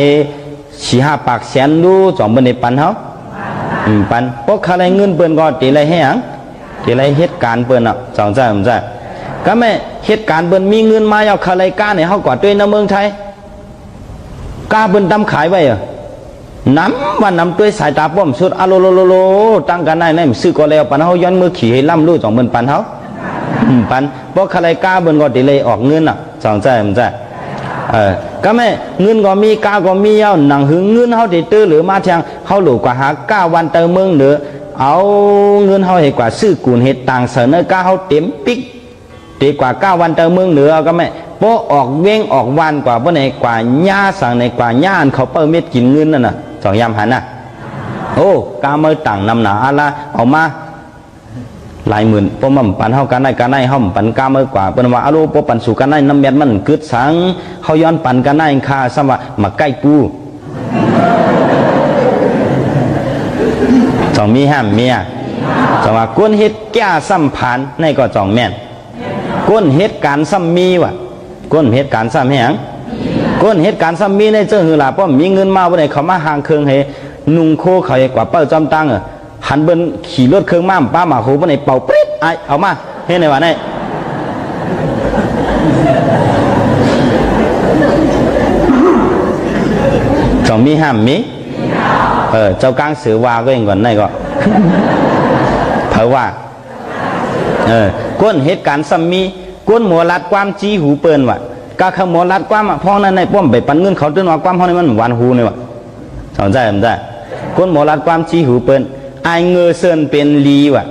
4-5 ปากแสนดูจ่องเปิ้นในปันเขาปันพวกอะไรเงินเปิ้นก็ตีไรแห้งตีไรเหตุการณ์เปิ้นจ่องใจผมใจก็ไม่เหตุการณ์เปิ้นมีเงินมาเอาอะไรก้าในเขากว่าด้วยในเมืองไทยกล้าเปิ้นดำขายไว้น้ำว่าน้ำด้วยสายตาป้อมสุดโลตั้งกันได้ในซื้อก็แล้วปันเขาย้อนมือขี่ให้ล่ำลู่จ่องเปิ้นปันเขาปันเพราะอะไรก้าเปิ้นก็ตีเลยออกเงินจ่องใจผมใจก็ไม่เงินก็มีกาก็มีเอาหนังหึงเงินเขาติดตื้อหรือมาแทงเขาหลูกว่าหา9 วันเติมเมืองหรือเอาเงินเขาเหตุกว่าซื้อกุนเหตุต่างเสนอกาเขาเต็มปิ๊กดีกว่า9 วันเติมเมืองเหนือก็ไม่โปออกเว้งออกวันกว่าเพราะในกว่าหญ้าสั่งในกว่าหญ้าเขาเปิดเม็ดกินเงินนั่นน่ะสองยามหันน่ะโอ้กาเมื่อต่างนำหนาอะไรเอามาหลายหมื่นเพราะมันปันเฮากันได้เฮาปันกาเมื่อกว่าเป็นว่าอารมณ์ปันสู่กันได้น้ำเม็ดมันกึดสังเขาย้อนปันกันได้ค่าสมะมาใกล้กูจ่องมีห้ามเมียจ่องว่าก้นเฮ็ดแก่ซ้ำผ่านในก็จ่องแม่นก้นเฮ็ดการซ้ำมีว่ะก้นเฮ็ดการซ้ำแหงก้นเฮ็ดการซ้ำมีในเจ้าหือหล่ะเพราะมีเงินมาบ่ได้เขามาห่างเครื่องให้นุ่งโคเขากว่าเป้าจอมตังหันเบิ้นขี่รถเครื่องม้าป้าหมาโหบ่ได้เป่าปริ๊ดเอามาเฮ็ดในว่าไหนจ่องมีห้ามมีเจ้ากลางสือว่าก็เองก่อนไหนก็เผาว่าก้นเหตุการณ์ซ้ำมี กวนหมอลัดความจี้หูเปิ้นว่ะกะขหมอลัดความอ่ะพ้องนั้นในป้อมไปปันเงินเขาจนว่าความพ้องนี้มันหวานหูนี่ว่ะสนใจมันได้กวนหมอลัดความจี้หูเปิ้นไอเงอเซินเป็นลีว่ะ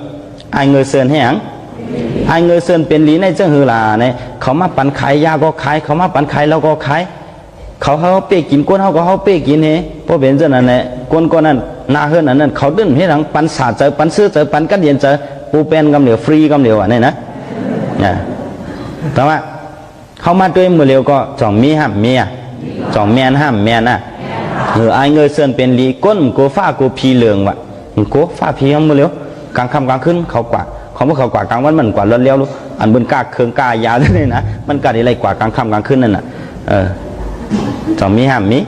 ไอเงอเซินให้หยังไอเงอเซินเป็นลีในเจ้าหือลาเนี่ยเขามาปันขายยาก็ขายเขามาปันขายแล้วก็ขายเขาเป้กินก้นเขาก็เขาเป้กินเฮเพราะเป็นเจ้านั้นแหละก้นนั้นนาเฮือนนั้นเขาดึ้นให้ทั้งปันสาเจอปันซื้อเจอปันกันเย็นเจอปูเป็นกำเหลียวฟรีกำเหลียวอ่ะเนี่ยนะแต่ว่าเขามาด้วยมือเร็วก็จ่องมีห้ามเมียจ่องแมนห้ามแมนน่ะไอเงยเซินเป็นลีก้นโกฟ้าโกพีเหลืองว่ะโกฟ้าพีเขามือเร็วกลางค่ำกลางคืนเขากว่าเขาเมื่อเขากว่ากลางวันมันกว่าร้อนเลี้ยวรู้อันบนกาเคืองกายาวด้วยนะมันกัดอะไรกว่ากลางค่ำกลางคืนนั่นน่ะจ่องมีห้ามมี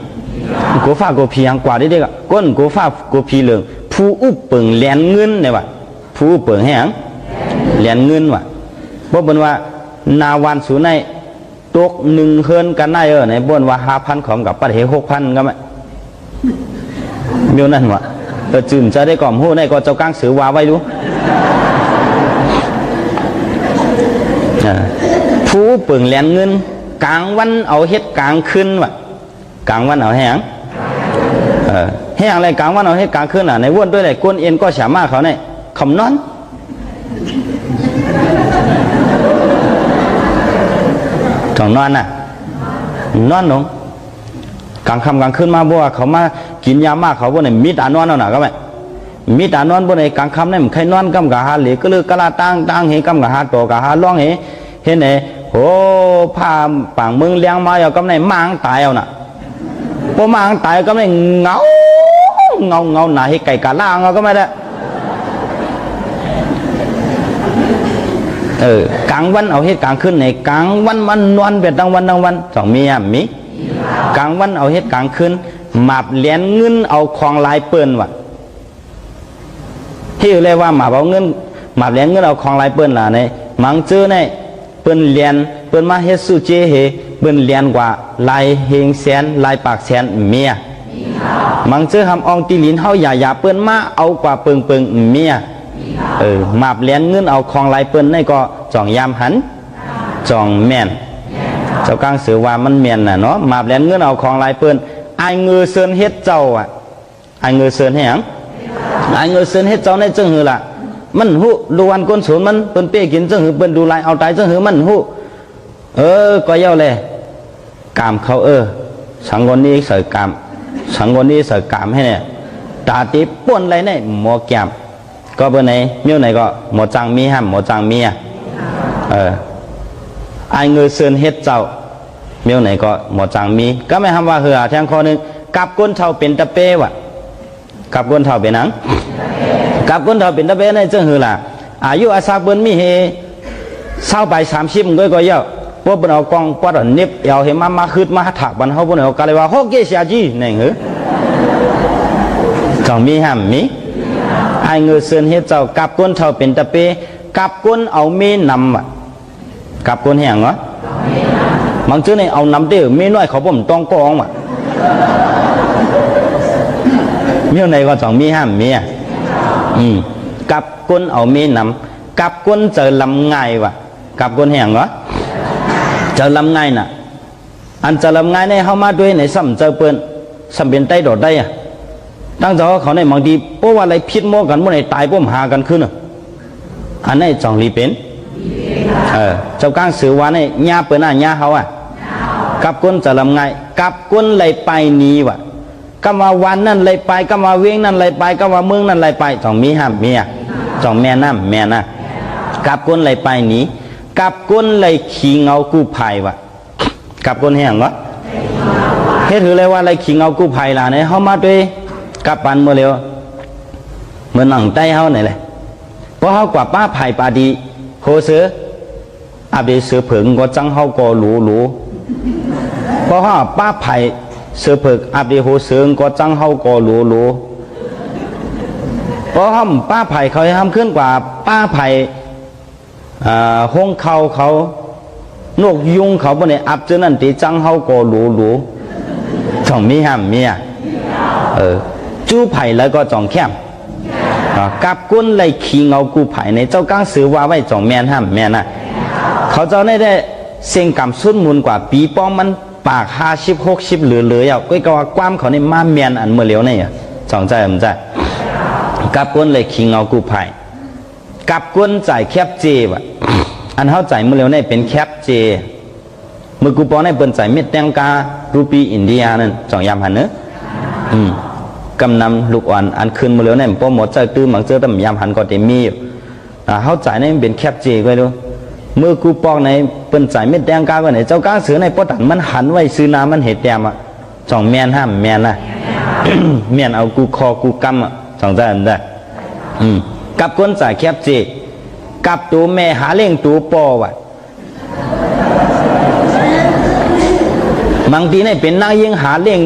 โกฟ้าโกพียังกว่าได้เด็กก้นโกฟ้าโกพีเหลืองผู้อุบเปิงแหลนเงินเนี่ยว่ะผู้อุบเปิงให้หยังแหลนเงินว่ะเพราะเป็นว่านาวันสูในตกหนึ่งเฮินกันได้ในบนว่า5,000ของกับปัดเห6,000ก็ไหมมีนั่นวะจืมจะได้ก่อมหู้ในก็เจ้ากลางสือวาไว้รู้ผู้เปิงแหลนเงินกลางวันเอาเฮ็ดกลางคืนวะกลางวันเอาแห้งแห้งอะไรกลางวันเอาเฮ็ดกลางคืนในวนด้วยอะไรก้นเอ็นก็สามารถเขาในคำนอนต้องนอนน่ะนอนลงกลางค่ำกลางคืนมาบัวเขามากินยามากเขาบัวเนี่ยมีตานอนเอาหน่ะก็ไหมมีตานอนบัวในกลางค่ำเนี่ยมันใครนอนกำกะหาเหลือก็เลยกะลาตั้งเฮกำกะหาโตกะหาล่องเฮเห็นไหนโอ้ผ้าปางเมืองเลี้ยงมาเอากำไหนมังตายเอาน่ะพอมังตายกำไหนเงาหนาให้ไก่กะล่างเอาก็ไม่ได้กลางวันเอาเฮ็ดกลางคืนในกลางวันมันนอนเป็นทั้งวันสองมีมีกลางวันเอาเฮ็ดกลางคืนหมาบเหรียญเงินเอาของลายเปิ้นว่ะที่เรียกว่าหมาบเอาเงินหมาบเหรียญเงินเอาของลายเปิ้นล่ะในมังเจอในเปิ้นเหรียญเปิ้นมาเฮ็ดสุเจเฮเปิ้นเหรียญกว่าลายเฮงแสนลายปากแสนเมียมังเจอทำอองตีลินเฮาอย่าเปิ้นมาเอากว่าเปิงเมียหมาบเหรียญเงินเอาของลายเปิ้นนี่ก็จ่องยามหันจ่องแม่นเจ้ากลางสือว่ามันแม่นน่ะเนาะหมาบเหรียญเงินเอาของลายเปิ้นไอเงือเซินเฮ็ดเจ้าอ่ะไอเงือเซินให้หยังไอเงือเซินเฮ็ดเจ้าในจังหือล่ะมันหูดูวันก้นสนมันเปิ้นเป้กินจังหือเปิ้นดูลายเอาตายจังหือมันหูก็เย้าเลยกามเขาสังคนนี้ใส่กามสังคนนี้ใส่กามให้เนี่ยตาตีป่นอะไรเนี่ยหมอแก้มก็เบอร์ไหนมิ้วไหนก็หมอจังมีห้ามหมอจังมีไอเงยเซินเฮ็ดเจ้ามิ้วไหนก็หมอจังมีก็ไม่ทำว่าเหือแทงคอหนึ่งกับก้นเท่าเป็นตะเป้วะกับก้นเท่าเป็นหนังกับก้นเท่าเป็นตะเป้ในเจ้าหือล่ะอายุอาซาเบิ้นมีเฮเศร้าไป30ก็เยอะพวกเป็นเอากองปอดนิบเอาเห็นมาคืดมาถักบันเขาพวกเอากาเลยว่าฮอกเกชาจีนี่หือจังมีห้ามมีไอเงยเซินเฮ็ดเจ้ากับก้นเท่าเป็นตะเป้กับก้นเอาเมนำอ่ะกับก้นแห้งเหรอบางชื่อเนี่ยเอานำเด้อเมน้อยเขาผมต้องกองอ่ะมีอะไรก็ต้องมีห้ามมีอ่ะกับก้นเอาเมนำกับก้นเจอลำง่ายว่ะกับก้นแห้งเหรอเจอลำง่ายน่ะอันเจอลำง่ายในเข้ามาด้วยในซ้ำเจอเปิ้นซ้ำเป็นไตโดดได้อ่ะตั้งใจเขาในบางทีเพราะว่าอะไรพิษโมกันเมื่อไหร่ตายพวกหากันขึ้นอันนี้จองรีเป็นเจ้ากลางสือว่าในญาเปิดหน้าญาเขากับก้นจะลำไงกับก้นเลยไปนี้วะก็มาวันนั่นเลยไปก็มาเว้งนั่นเลยไปก็มาเมืองนั่นเลยไปจองมีห้ามมีจองแม่น้ำแม่นะกับก้นเลยไปนี้กับก้นเลยขี่เงากู้ภัยวะกับก้นแห้งวะเฮ็ดถือเลยว่าเลยขี่เงากู้ภัยล่ะเนี่ยเขามาด้วยกับปันเมื่อเร็วเหมือนหนังใต้เขาเนี่ยเลยเพราะเขากว่าป้าไผ่ปาดีโคเสืออาบีเสือผึ่งก็จังเขาก็หลูเพราะเขาป้าไผ่เสือผึ่งอาบีโคเสือก็จังเขาก็หลูเพราะเขาป้าไผ่เขาทำขึ้นกว่าป้าไผ่ห้องเขานกยุงเขาบนเนี่ยอับจนนั่นตีจังเขาก็หลูต้องมีห้ามมีจู้ไผ่แล้วก็จ่องแคมกับก้นเลยขี่เงากูไผ่ในเจ้าก้างสือว่าไว้จ่องแมนห้ามแมนน่ะ เขาเจ้าได้เสียงกำสุดมูลกว่าปีป้องมันปาก50-60เหลือๆก็ว่าความเขาในมาเมียนอันเมื่อเลี้ยวนี่จองใจมันใจกับก้นเลยขิงเอากูภัยกับก้นจ่ายแคบเจวะอันเขาจ่ายเมื่อเลี้ยวนี่เป็นแคบเจเมื่อกูป้องในเปิ้นจ่ายเม็ดแตงการูปีอินเดียนั่นจองยามหันเนอะกำนำลูกอ่อนอันคืนมาเร็วเนี่ยพอหมดใจตื้อหมังเจอแต่ยามหันก็เต็มมีอยู่เขาจ่ายในเป็นแคบเจก็ดูเมื่อกูปอกในเปิ้นจ่ายเม็ดแดงกาก็ไหนเจ้าก้าเสือในปอดันมันหันไว้ซื้อน้ำมันเห็ดแดมอ่ะจ่องแมนห้ามแมนนะ แมนเอากูคอกูกำอ่ะจ่องใจมันได้กับคนจ่ายแคบเจกับตัวแม่หาเลี้ยงตัวปอว่ะบางทีเนี่ยเป็นนางยิงหาเลี้ยง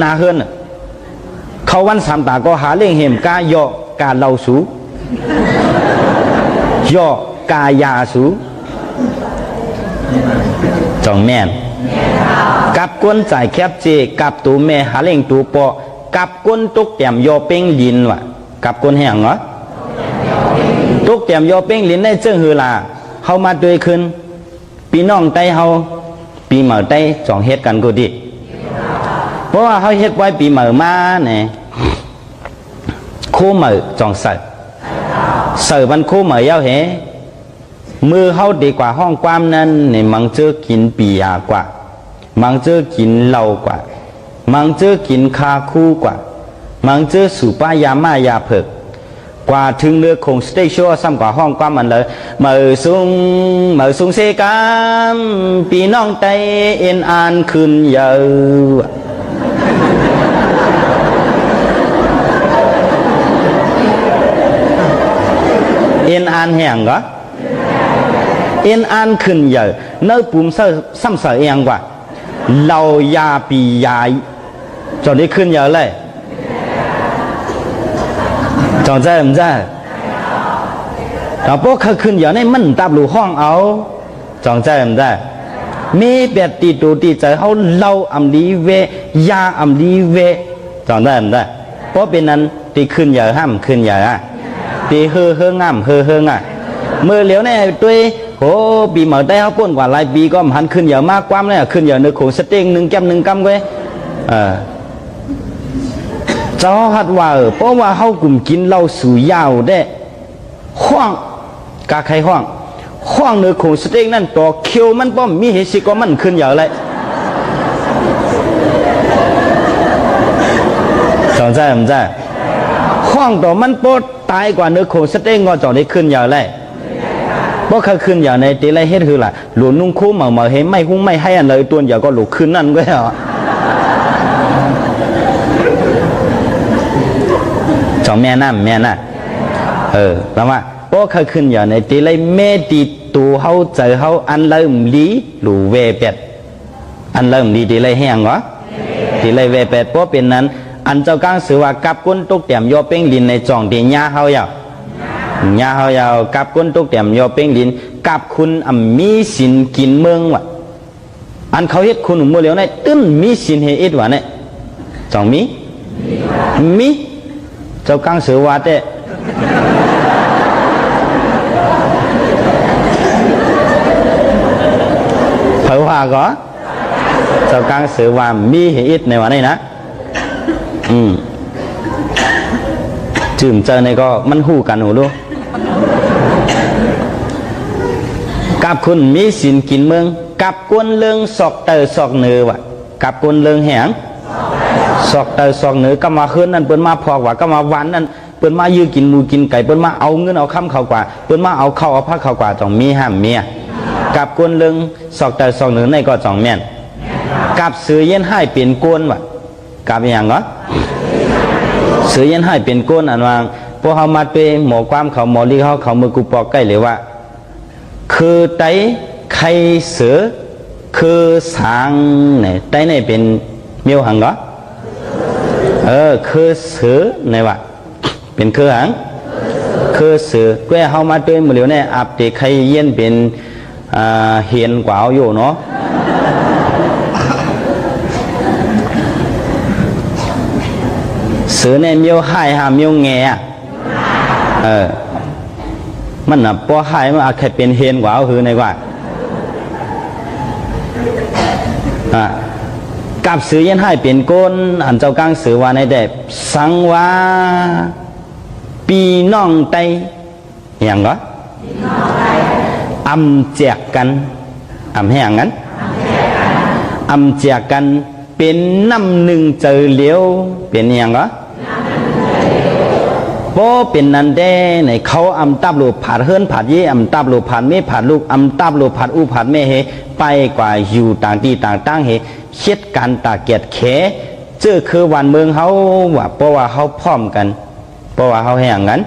นาเฮือนเขาวันสามตาก็หาเลี้ยงเห็มกาโยกาเหลาสูโยกายาสูจองแม่นกับก้นจ่ายแคบเจกับตัวแม่หาเลี้ยงตัวปอกับก้นตุกเตียมโยเป้งลินว่ะกับก้นแห้งเหรอตุกเตียมโยเป้งลินได้เจ้าหือลาเขามาด้วยคืนปีน้องไตเฮาปีเหมือไตจองเฮ็ดกันก็ดีเพราะว่าเขาเฮ็ดไว้ปีเหมือมาเนี่ยคู่เหมือจองใส่บันคู่เหมือยาวเหมือเขาดีกว่าห้องความนั้นเนี่ยมังเจอกินปียากว่ามังเจอกินเหล้ากว่ามังเจอกินคาคู่กว่ามังเจอสุปายามายาเผิกกว่าถึงเรือคงสเตชัวซ้ำกว่าห้องความมันเลยเหมือซุงเซกามปีน้องไตเอ็นอ่านขึ้นเยอะเอ็นอ่านแห่งก็เอ็นอ่านขึ้นเยอะเนื้อปุ่มซ้ำเสือเองกว่าเรายาปียาจอดได้ขึ้นเยอะเลยจองใจมันใจเราพวกเขาขึ้นเยอะในมันตับหลูห้องเอาจองใจมันใจมีแบบตีตูตีใจเขาเล่าอัมลีเวยาอัมลีเวจองใจมันใจเพราะเป็นนั้นตีขึ้นเยอะห้ามขึ้นเยอะตีเฮ่อง่ามเฮ่อง่ะเมื่อเหลียวเนี่ยตัวโหปีเหมือได้เขาป้นกว่าหลายปีก็หันขึ้นเยอะมากความเลยขึ้นเยอะเนื้อโขงสเต็ง1 แก้ม 1 กำก็เจ้าหัดว่าเพราะว่าเขากลุ่มกินเหล้าสูยาวได้ห้องกาใครห้องเนื้อโขงสเต็งนั่นตัวเคียวมันป้อมมีเหตุสิก็มันขึ้นเยอะเลยสนใจมันใจห้องตัวมันปวดตายกว่าเนื้อโขงสเต็งก็จะได้ขึ้นเยอะเลยเพราะเขาขึ้นอย่างในตีไรเฮ็ดคือล่ะหลุดนุ่งคู่เหมาเห็นไม่หุ้งไม่ให้อันเลยตัวอย่างก็หลุดขึ้นนั่นก็เหรอจองแม่น่ะแล้วว่าเพราะเขาขึ้นอย่างในตีไรแม่ตีตูเขาเจอเขาอันเริ่มลีหลูเวเป็ดอันเริ่มลีตีไรแห้งเหรอตีไรเวเป็ดเพราะเป็นนั้นอันเจ้าก้างสือว่ากับก้นตุกเตี่ยมโยเป้งลินในจ่องตีญ่าเขาอย่างญาเขายาวกับก้นตุกเตี่ยมโยเป้งลินกับคุณมีสินกินเมืองว่ะอันเขาเฮ็ดคุณมือเหลียวในตึ้นมีสินเฮ็ดว่ะเนี่ยจ่องมีเจ้ากังสือว่าแต่เผาว่าก็เจ้ากังสือว่ามีเฮ็ดในวันนี้นะจืมเจอในก็มันหูกันหูดูกับคุณมีสินกินเมืองกับกวนเลืองสอกเตอสอกเนื้อว่ะกับกวนเลืองแหงสอกเตอสอกเนื้อก็มาคืนนั่นเปิ้นมาพอกว่าก็มาวันนั่นเปิ้นมายื้อกินหมูกินไก่เปิ้นมาเอาเงินเอาคำเขากว่าเปิ้นมาเอาเข้าเอาผ้าเขากว่าจ่องมีห้ามเมียกับกวนเลืองสอกเตอสอกเนื้อในก็จ่องแม่นกับเสือเย็นให้เปลี่ยนกวนว่ะกับอย่างเหรอเสือเย็นให้เป็นก้นอันวางพวกเขามาเป็นหมอความเขาหมอลีเขามือกูปอกใกล้เลยว่าคือไตไข่เสือคือสางเนี่ยไตเนี่ยเป็นเมียวหังเหรอคือเสือเนี่ยว่าเป็นคือหังคือเสือแกเขามาเป็นมือเหลียวเนี่ยอับติไข่เย็นเป็นเหียนกว่าอยู่เนาะเสือเนี่ยมีให้หามีแง่มันน่ะพอให้มันอาจจะเป็นเฮียนกว่าคือในว่า กับสือยันให้เป็นก้นอันเจ้ากลางสือว่าในเด็บสังวาปีน้องไตอย่างก็อำแจกกันอำให้อย่างนั้นอำแจกกันเป็นน้ำหนึ่งเจอเหลียวเป็นอย่างก็เพราะเป็นนันเด้ในเขาอำตับลูกผาดเฮิรนผาดเย่อำตับลูกผาดเมผาดลูกอำตับลูกผาดอูผาดเมเฮไปกว่าอยู่ต่างที่ต่างตั้งเฮเช็ดการตาเกียดแขเจอคือวันเมืองเขาว่าเพราะว่าเขาพร้อมกันเพราะว่าเขาให้อย่างนั้น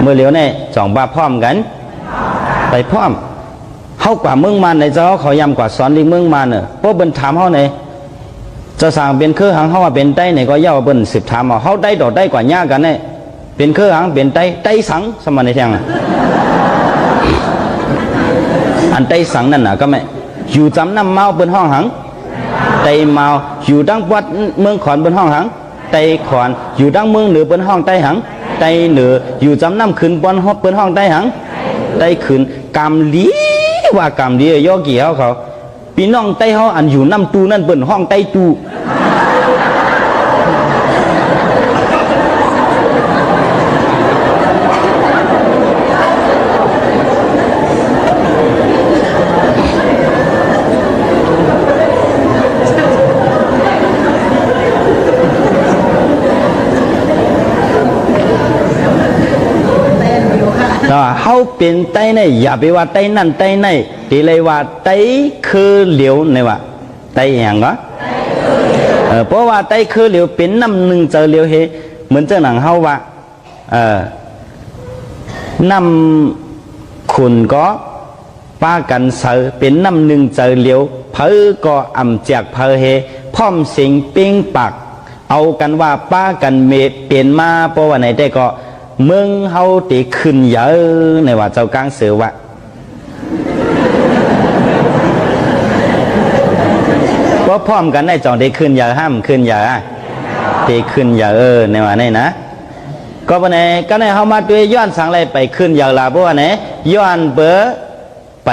เมื่อเหลียวเนี่ยสองบ้าพร้อมกันไปพร้อมเขากว่าเมืองมันในเจ้าเขายำกว่าสอนลิงเมืองมันเนอะเพราะเป็นถามเขาเนี่ยจะสั่งเป็นคือหังเขาว่าเป็นไต้เนี่ยก็ย่อเป็นสิบถามเขาได้ดอกได้กว่าย่ากันเนี่ยเป็นคือหังเป็นไต้สังสมัยในแทงอันไต้สังนั่นน่ะก็ไม่อยู่จำน้ำเมาเป็นห้องหังไต้เมาอยู่ดังวัดเมืองขอนเป็นห้องหังไต้ขอนอยู่ดังเมืองเหนือเป็นห้องไต้หังไต้เหนืออยู่จำน้ำขึ้นบนห้องเป็นห้องไต้หังไต้ขึ้นกำลีว่ากำลีย่อกี่เขาพี่น้องไต้เขาอันอยู่น้ำตูนั่นเป็นห้องไต้ตูเขาเป็นไต้ในอย่าไปว่าไต้นั่นไต้ในตีเลยว่าไต้คือเหลียวเนี่ยว่าไต้อย่างก็เพราะว่าไต้คือเหลียวเป็นน้ำหนึ่งเจอเหลียวเฮเหมือนเจ้าหนังเขาว่าน้ำขุนก็ป้ากันเสือเป็นน้ำหนึ่งเจอเหลียวเพอก็อ่ำแจกเพอเฮพร้อมสิงปิ้งปากเอากันว่าป้ากันเมเปลี่ยนมาเพราะว่าไหนได้ก็เมืองเฮาตีขึ้นเยอะในว่าเจ้ากลางเสือวะเพราะพร้อมกันได้จองได้ขึ้นเยอะห้ามขึ้นเยอะตีขึ้นเยอะในว่านี่นะก็ปะเนี่ยก็ในเฮามาด้วยย้อนสังอะไรไปขึ้นเยอะละเพราะว่าเนี่ยย้อนเบอร์ไป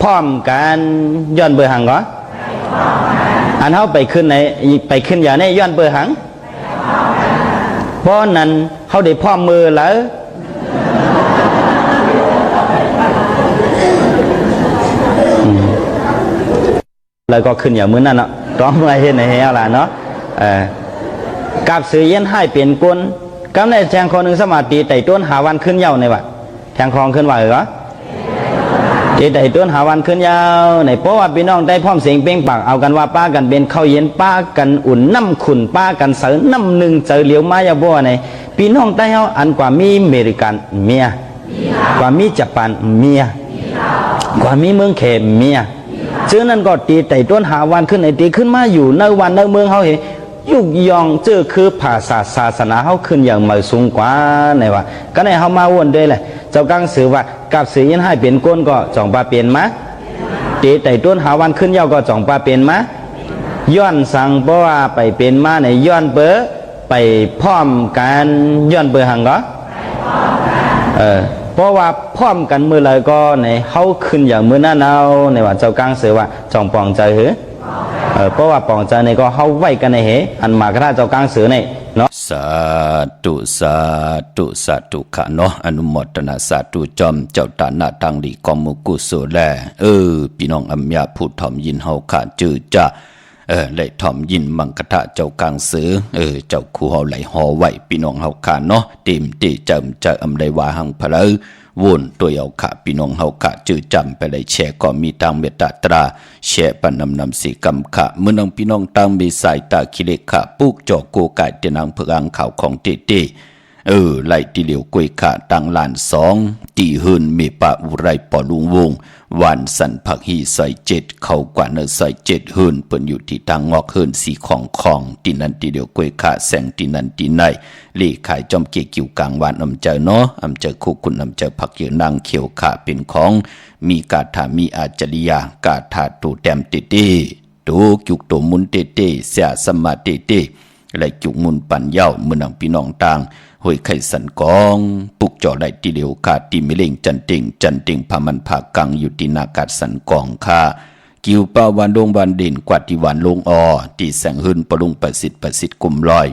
พร้อมกันย้อนเบอร์หังก็อันเฮาไปขึ้นในไปขึ้นเยอะในย้อนเบอร์หังเพราะนั้นเขาได้พ่อมือแล้วแล้วก็ขึ้นอย่างมือนั่นเนาะร้องอะไรเห็นในเฮล่ะเนาะกับสื่อเย็นให้เปลี่ยนกลกำในแทงคอหนึ่งสมาธิไต่ต้นหาวันขึ้นเย้าในวะแทงคลองขึ้นไหวเหรอไต่ต้นหาวันขึ้นเย้าในเพราะว่าพี่น้องได้พร้อมเสียงเป้งปากเอากันว่าป้ากันเป็นข้าวเย็นป้ากันอุ่นน้ำขุ่นป้ากันเสือน้ำหนึ่งเจอเหลียวมายาบัวในพี่น้องใต้เขาอันกว่ามีอเมริกันเมียกว่ามีญี่ปุ่นเมียกว่ามีเมืองเขมเมียเจ้านั่นก็ตีไต่ต้นหาวันขึ้นในตีขึ้นมาอยู่ในวันในเมืองเขาเห็นยุกยองเจอคือภาษาศาสนาเขาขึ้นอย่างมาสูงกว่าในว่าก็ในเขามาวนด้วยแหละเจ้ากลางสื่อว่ากับสื่อยันให้เปลี่ยนก้นก็จ่องปลาเปลี่ยนมะตีไต่ต้นหาวันขึ้นเย้าก็จ่องปลาเปลี่ยนมะย้อนสั่งเพราะว่าไปเปลี่ยนมาในย้อนเบอไปพร้อมกันย้อนเบอร์หังก็เพราะว่าพร้อมกันมือเลยก็ในเขาขึ้นอย่างมือหน้าเนาในว่าเจ้ากลางเสือว่าจองปองใจหือเพราะว่าปองใจในก็เขาไว้กันในเหอันมากระทาเจ้ากลางเสือในเนาะสาธุสาธุสาธุขะเนาะอนุโมทนาสาธุจอมเจ้าตาหน้าทางดีกอมุกุโสแลพี่น้องอัมยาพูดถ่อมยินเฮาขาดจื้อจ้าเลยถ่อมยินมังคทะเจ้ากลางเสือเจ้าคู่เฮาไหลหอไว้พี่น้องเฮาขาเนาะเต็มที่จำจะอำได้ว่าหังพะเลวนตัวเอาขาพี่น้องเฮาขาจื้อจำไปเลยแชร์ก็มีทางเมตตาแชร์ปันนำสีกำขะเมื่อน้องพี่น้องตั้งมีสายตาคิเลขะปุกจอกโกกายเตนังเพื่ออังข่าวของเตไล่ที่เหลียวกุยขะตังลานสองตีหืนมีปะอุไรปอลุงวงวันสันผักฮีใส่เจ็ดเข้ากว่าเนใส่เจ็ดหืนเปิ่นอยู่ที่ทางงอกหืนสีของตีนันตีเหลียวกุยขะแสงตีนันตีในลีขายจอมเกี่ยวกลางวันอำเจอเนาะอำเจอคู่คุณอำเจอผักเยนางเขียวขะเป็นของมีกาถามีอาจริยากาถาตูแต้มติตีตูจุกตัวมุนเตเตเสียสมาเตเตและจุกมุนปันเย้าเมื่อนังพี่น้องต่างหอยไข่สันกองปุกจ่อได้ตีเหลียวขาตีมิเลงจันติงพามันผากังอยู่ที่นากาศสันกองค่าเ กิวป้าวันดงวันเด่นกว่าที่วันลงตีแสงหืนปรุงประสิทธิ์กลุ่มลอย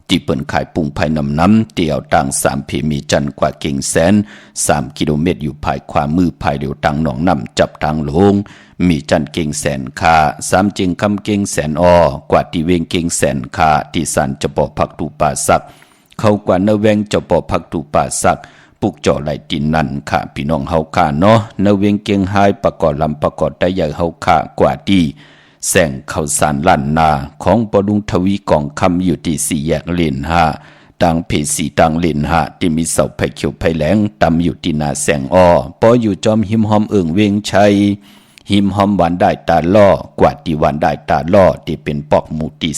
ที่เปิ่นขายปุงภายน้ำเตี่ยวต่าง3 เพมีจันกว่าเก่งแสน3 กิโลเมตรอยู่ภายขวามือภายเดียวตังหนองน้ำจับทางลงมีจันเก่งแสนคา3 เจงคำเก่งแสนกว่าที่เวงเก่งแสนคาที่สันจะปอพักตูป่าสักเขากว่าเนเวงจะปอพักตูป่าสักปุกจ่อไหลตินนั่นค่ะพี่น้องเฮาค่ะเนาะเนเวงเก่งไฮประกอบลำประกอบได้ใหญ่เฮาค่ะกว่าที่แสงเขาสารลั่นนาของปดุงทวีกองคำอยู่ที่4 แยกเลน5ดังเพสีดังเลน5ที่มีเสาไผ่เขียวไผ่แหลงตำอยู่ที่นาแสงปออยู่จอมหิมหอมเอิงเวงชัยหิมหอมหวานได้ตาล่อกว่าที่หวานได้ตาล่อที่เป็นปอกหมู่ที่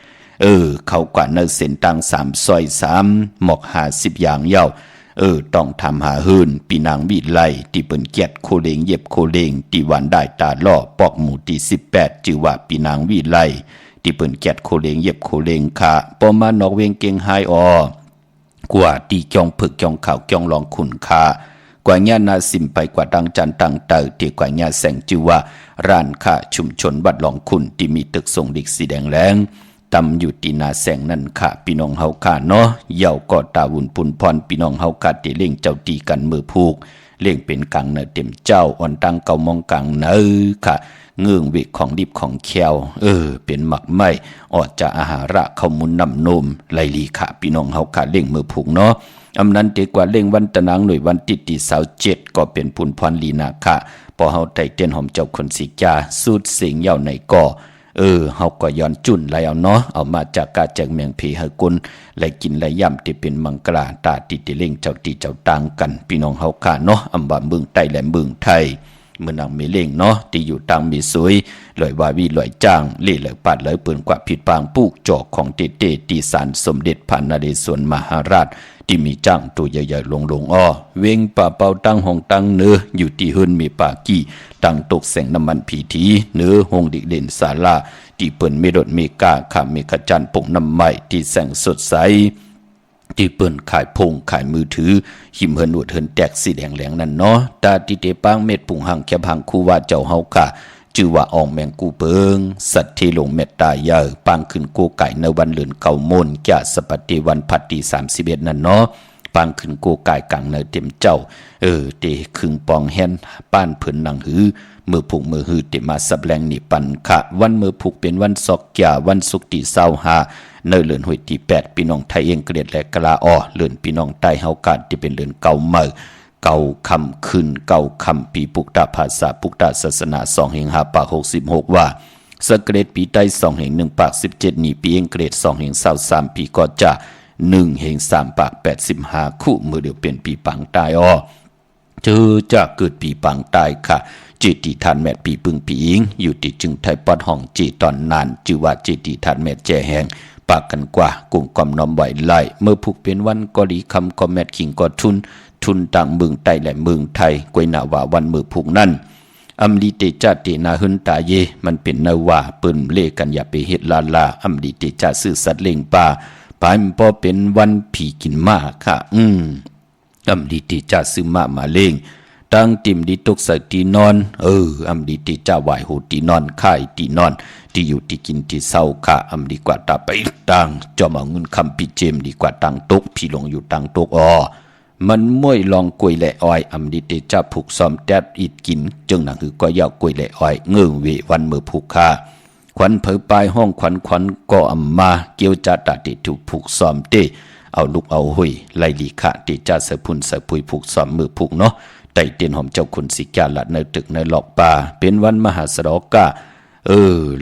18เขากว่าเนเส้นตัง3 ซอย 3หมอก50 อย่างเย้าต้องทำหาหืนปีนางวิไลที่เปิ้นเกียดโคเลงเย็บโคเลงที่วันได้ตาล่อปอกหมู่ที่18ชื่อว่าปีนางวิไลที่เปิ้นเกียดโคเลงเย็บโคเลงค่ะปอมานอกเวงเก่งไฮกว่าที่จองผึกจองข่าวจองลองขุนค่ากว่าญานาสิมไปกว่าดังจันตังเตอที่กว่าญาแสงชื่อว่าร้านค้าชุมชนวัดหลองขุนที่มีตึกทรงดิกสีแดงแรงตำอยู่ที่นาแสงนั่นค่ะพี่น้องเฮาค่ะเนาะเย่าก็ตาวุ่นปุ่นพรพี่น้องเฮาค่ะที่เล่งเจ้าตีกันมือผูกเล่งเป็นกังเนเต็มเจ้าอ่อนตังเก่ามองกังเนค่ะเงื่องวิของดิบของแควเป็นหมักไม้ออดจะอาหาระข้าวมุนน้ำนมไลลีค่ะพี่น้องเฮาค่ะเล่งมือผูกเนาะอำนั้นเด็กกว่าเล่งวันตะนางหน่วยวันติดที่27ก็เป็นปุ่นพรลีนาค่ะพอเฮาไต่เต้นหอมเจ้าคนสิจาสูดเสียงเย่าในก่อเฮาก็ย้อนจุนไหลเอาเนาะเอามาจากกาแจกเมียงผีเฮากุนไหลกินไหลย่ำที่เป็นมังกราตาติติเล่งเจ้าตีเจ้าต่างกันพี่น้องเฮาค่ะเนาะอำบาเมืองใต้และเมืองไทยเมืองนางมีเล่งเนาะที่อยู่ต่างมีสวยลอยวาวีลอยจ้างเล่เลยปัดเลยปืนกว่าผิดปางปูกจอกของเตเตตีสารสมเด็จพระนเรศวรมหาราชที่มีจ้างตัวใหญ่ๆลงเวงป่าเป่าตั้งห้องตั้งเนื้ออยู่ที่หืนมีป่ากี้ตั้งตกแสงน้ำมันผีทีเนื้อห้องดิเด่นศาลาที่เปิ้นเมดดเมกาขามเมฆจันทร์ปงน้ำใหม่ที่แสงสดใสที่เปิ้นขายพงขายมือถือหิมเฮินอวดเฮินแตกสีแดงแหลงนั่นเนาะตาติเตปังเม็ดปุงหังแคบหังคูว่าเจ้าเฮาค่ะชื่อว่าอองแมงกูเปิงสัตว์ที่ลงเมตตาเยอะปางขึ้นโกไก่ในวันเลือนเก่ามนแก่สปฏิวันพัดที่31นั่นเนาะปางขึ้นโกไก่กังเนเต็มเจ้าเตครึ่งปองแฮนป้านเพิ่นนังหือมือผูกมือหือเตมาสับแรงนี่ปันค่ะวันมือผูกเป็นวันศอกยาวันศุกร์ที่25เนเลือนหวยที่8พี่น้องไทยเองเกลียดและกะลาเลือนพี่น้องใต้เฮากาดที่เป็นเลือนเก่าเมื่อเก่าคำขึ้นเก่าคำปีปุกตาภาษาปุกตาศาสนา2 แห่ง5 ปาก 66ว่าสเกรดปีใต้2 แห่ง1 ปาก 17นี่ปีเองเกรด2 แห่ง23ปีก็จะ1 แห่ง3 ปาก 85คู่มือเดียวเป็นปีปังตายเจอจะเกิดปีปังตายค่ะจิตติทานแม่ปีปึงปีอิงอยู่ที่จึงไทยปอดห้องจีตอนนานจือว่าจิตติทานแม่แจแหงปากกันกว่ากุ้งกอมน้อมไหวไล่เมื่อผูกเป็นวันก็ดีคำก็แม่ขิงก็ทุนต่างเมืองใต้และเมืองไทยกวยนาว่าวันมือผูกนั่นอำลีเตจาเตนาหึนตาเยมันเป็นนว่าปืนเล่กันอย่าไปเฮ็ดลาอำลีเตจาซื่อสัตว์เล่งป่าปายมันพอเป็นวันผีกินมาค่ะอำลีเตจาซื้อมาเล่งตั้งติมดิตกใส่ตีนอนอำดีตีจ้าไหวหูตีนอนค่ายตีนอนที่อยู่ที่กินที่เศร้าค่ะอำดีกว่าตาไปตังจอมเอาเงินคำปีเจมดีกว่าตังตกพี่ลงอยู่ตังตกมันม่วยลองกล้วยและอ้อยอำดีตีจ้าผูกซ้อมแตบอิดกินจึงหนังคือก็ยาวกล้วยและอ้อยเงื่อเววันมือผูกค่ะขวัญเผยปลายห้องขวัญก็อำมาเกี่ยวจัดตาติถูกผูกซ้อมเตเอาลูกเอาหุยไล่ลีค่ะติจ้าเสือพุ่นเสือปุยผูกซ้อมมือผูกเนาะไต่เตียนหอมเจ้าคุณสิกาละในตึกในหลอกป่าเป็นวันมหาสรกะ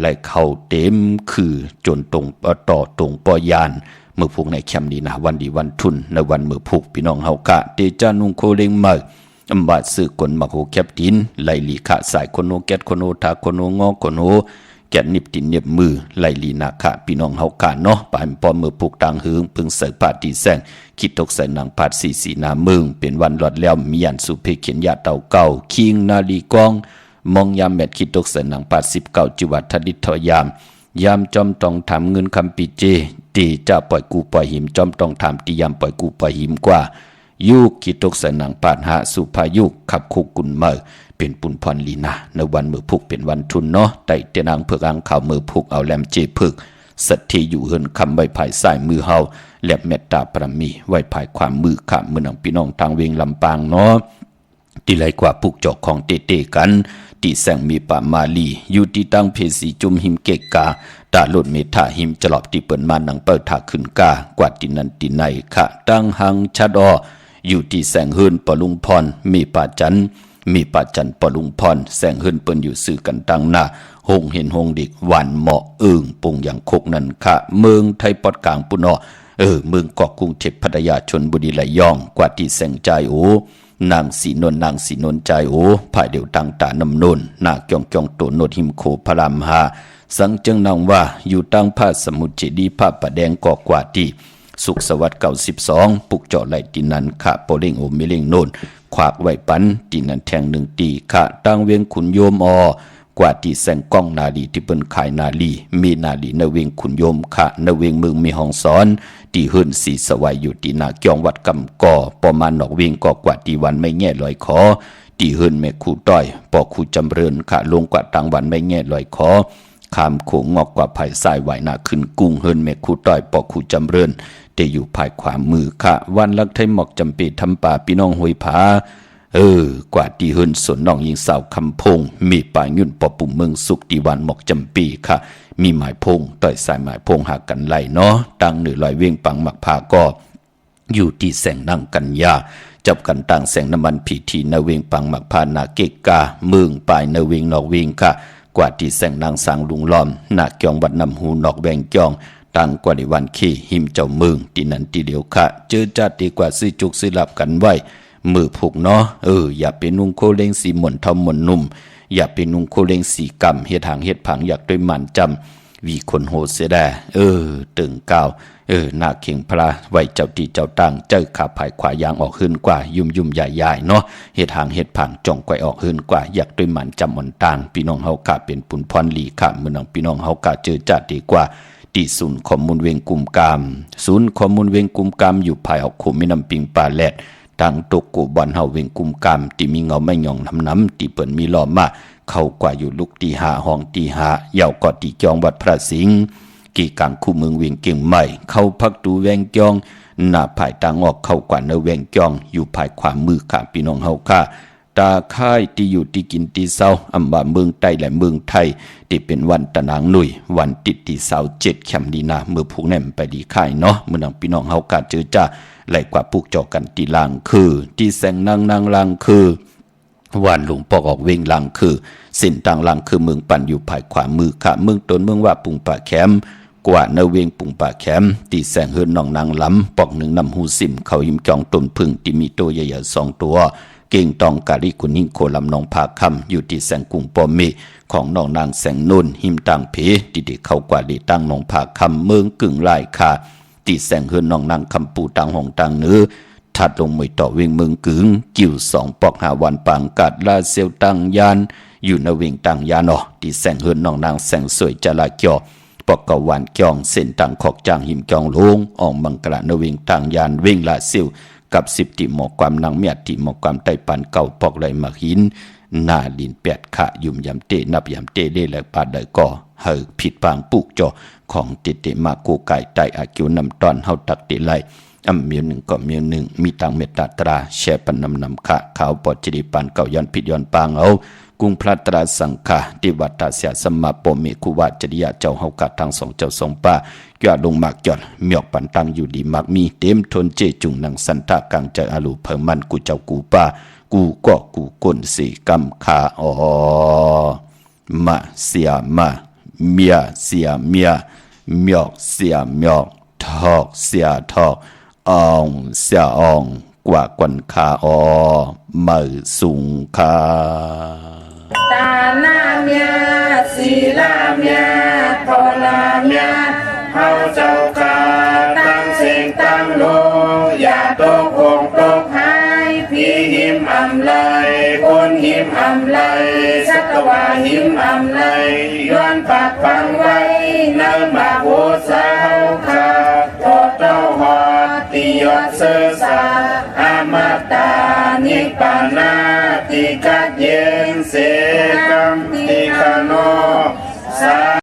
ไล่เข้าเต็มคือจนตรงต่อตรงปอยานมือผูกในแคมนี้นะวันดีวันทุนในวันมือผูกพี่น้องเฮากะเตจานุงโคเลงมาอำบาดสื่อกลมาโหแคบดินไล่ลีขะสายคนโนแกตคนโนทาคนโนงอคนโนแกะนิบตินเนียบมือไล่ลีนาคะพี่น้องเฮากะเนาะปานปอมือผูกต่างหืงพึงใส่ปาตีแซงคิดตกใส่นางพาดสีนาเมืองเป็นวันหลอดแล้วมียันสุเพเขียนยาเต่าเก่าคิงนาลีกองมองยามแมดคิดตกใส่นางพาด19จิวัทดิทยามจอมต้องถามเงินคำปีเจตีจะปล่อยกูปล่อยหิมจอมต้องถามตียามปล่อยกูปล่อยหิมกว่า ยุกกิตกใส่นางปาดหาสุภายุกขับคุกกุนเมอเป็นปุนพรลีนาในวันมือพุกเป็นวันทุนเนาะแต่เตนางเผือกอังข่าวมือพุกเอาแหลมเจพึกสัตที่อยู่เฮินคำใบภายสายมือเฮาแหลมเมตตาปรมีไว้ภายความมือขามมือหนังพี่น้องทางเวียงลำปางเนาะที่ไรกว่าปุกจอกของเตกันที่แสงมีป่ามาลีอยู่ที่ตั้งเพสีจุมหิมเกกาตาหลุดเมธาหิมจลอบที่เปิดมาหนังเปิดถาขึ้นกากว่าที่นันที่ไหนค่ะตั้งหังชะดออยู่ที่แสงเฮินปลุงพรมีป่าจันปลุงพรแสงเฮินเปิ้นอยู่สื่อกันตั้งหน้าหงเห็นหงดิกหวานเหมาะปุงอย่างคกนั่นค่ะเมืองไทยปอดกลางปุนอเมืองเกาะกรุงเทพพัทยาชลบุรีไหลยองกว่าที่แสงใจโอนางสีนนใจโอภายเดียวตังตานำนนนาเกียงโตโนดหิมโคพรามหาสังจึงนางว่าอยู่ตั้งผ้าสมุทรเจดีผ้าประแดงกอกว่าที่สุขสวัสดิ์92ปุกเจาะไหลตินันขะโปเล่งโอมิเล่งโนนขวากไว้ปันตินันแทงหนึ่งตีขะตั้งเวียงขุนโยมกว่าที่แสงก้องนาลีที่เปิ้นขายนาลีมีนาลีนเวงขุนโยมขะนเวงเมืองมีห้องสอนที่เฮินสีสวัยอยู่ที่นาเกียงวัดกำก่อประมาณนอกเวงก็กว่าที่วันไม่แง่ลอยคอที่เฮินแม่คู่ต้อยปอคู่จำเริญขะลงกว่าตังวันไม่แง่ลอยคอขามโขงงอกกว่าภายสายไหวหน้าขึ้นกุ้งเฮินแม่คู่ต้อยปอคู่จำเริญแต่อยู่ภายขวามือขะวันลักไทยหมอกจำปีทำป่าพี่น้องห้วยผากว่าที่เฮินสนน้องยิงสาวคำพงมีป่ายุ่นปอปุ่มเมืองสุขตีวันหมอกจำปีค่ะมีหมายพงต่อยสายหมายพงหากันไหลเนาะตั้งเหนือลอยเวียงปังหมักพาก็อยู่ที่แสงนั่งกันยาจับกันตั้งแสงน้ำมันผีทีนเวงปังหมักพานาเกกาเมืองปลายนเวงนอกเวงค่ะกว่าที่แสงนางสางลุงล้อมนาเกียงวัดนำหูนอกแวงจองตั้งกว่าในวันขี้หิมเจ้าเมืองที่นั้นที่เดียวค่ะเจอจัดดีกว่าซื้อจุกซื้อหลับกันไว้มือผูกเนาะอย่าเป็นนุ่งโคเล้งสีหม่นทอมหม่นนุ่มอย่าเป็นนุ่งโคเล้งสีกำเฮ็ดหางเฮ็ดผังอยากด้วยมันจำวีคนโหเสียได้ตึงก้าวหน้าเข่งพระไว้เจ้าตีเจ้าตั้งเจ้าขาภายขวายางออกขึ้นกว่ายุ่มใหญ่ๆเนาะเฮ็ดหางเฮ็ดผังจ่องไกวออกขึ้นกว่าอยากด้วยมันจำอ่อนต่างพี่น้องเฮากะเป็นปุนพรลีค่ะมื้อน้องพี่น้องเฮากะเจอจัดดีกว่าที่ศูนย์ข้อมูลเวงกุมกามศูนย์ข้อมูลเวงกุมกามอยู่ภายออกขุมแม่น้ำปิงปลาแลดตั้งตกกูบอนเฮาเวงกุมกามที่มีเงาไม่หย่องน้ำที่เปิ้นมีล้อมมาเข้ากว่าอยู่ลุกตีหาห้องตีหาเยาวกอตีจองวัดพระสิงห์กี่กลางคู่เมืองเวียงเก่งใหม่เข้าพักดูแวงจองหน้าภายตางออกเข้ากว่าเนแวงจองอยู่ภายขวามือข้าพี่น้องเฮาค่ะตาค่ายที่อยู่ที่กินที่เศร้าอำว่าเมืองใต้และเมืองไทยที่เป็นวันตะนางหนุ่ยวันติดที่เศร้า7แคมดีนาเมื่อผูกแนมไปดีค่ายเนาะเมื่อน้องพี่น้องเฮากะเจอจ้าไหลกว่าปุกจอกันตีลางคือที่แสงนางลางคือวันหลวงปอกออกเวงลางคือสินต่างลางคือเมืองปั่นอยู่ภายขวามือค่ะเมืองตนเมืองว่าปุงป่าแคมกว่าเนเวงปุงป่าแคมตีแสงเฮินน้องนางล้ำปอกหนึ่งนำหูสิมเขาหิมจองต้นพึ่งที่มีตัวใหญ่ๆ2 ตัวเก่งตองกาลิกุนิงโคลำนองผาคำอยู่ที่แสงกุงปอมเมของน้องนางแสงนุ่นหิมต่างเพที่เด็กเขากว่าดีตั้งน้องผาคำเมืองกึ่งลายค่ะตีแสงเฮินน้องนางคำปูต่างห้องต่างเนื้อถัดลงมวยต่อเวงเมืองกึ่งกิ่ว2 ปอก5 วันปางกัดลาเซลตังยานอยู่ในเวงตังยานตีแสงเฮินน้องนางแสงสวยจลาเกียวปอกกวานจองเส้นต่างขอกจางหิมจองลงออกมังกระในเวงตังยานเวงลาเซลกับ10 ติหมอกความนางเมียติหมอกความไต้ปันเก่าปอกไหลมาหินหน้าลิน8 ขะยุ่มยำเตนับยำเตเล่และปาดได้ก่อเฮผิดปางปุกจอของติเตมาโกไก่ไตอากิวนำตอนเฮาตักติไลเมียวหนึ่งก็เมียวหนึ่งมีตังเมตตาตราแช่ปันนำขะขาวปอดจิริปันเก่าย้อนผิดย้อนปางเอากุงพระตราสังฆาติวัตตาเสียสมมาปเมคุวาจริยาเจ้าเฮากะทาง2 เจ้า2 ป่าจอดลงมากจอดเมียกปันตังอยู่ดีมักมีเต็มทนเจจุงนังสันทากลางใจอาลูเพิ่มมันกูเจ้ากูป่ากูก็กูก้นสีกำขามาเสียมาเมียเสียเมียเมียกเสียเมียกทอกเสียทอกอองเสียอองกว่ากวนขามือสูงขาตาหน้าเมียสีลาเมียพอลาเมียเฮาเจ้าขาตั้งเสียงตั้งโลอย่าตกหงตกหายพี่หิมอำไลคนหิมอำไลสัตวาหิมอำไลย้อนปากฟังไว้เนื้อมาโหสาวขาโทษเจ้าหอดตียอดเสือสาอามา า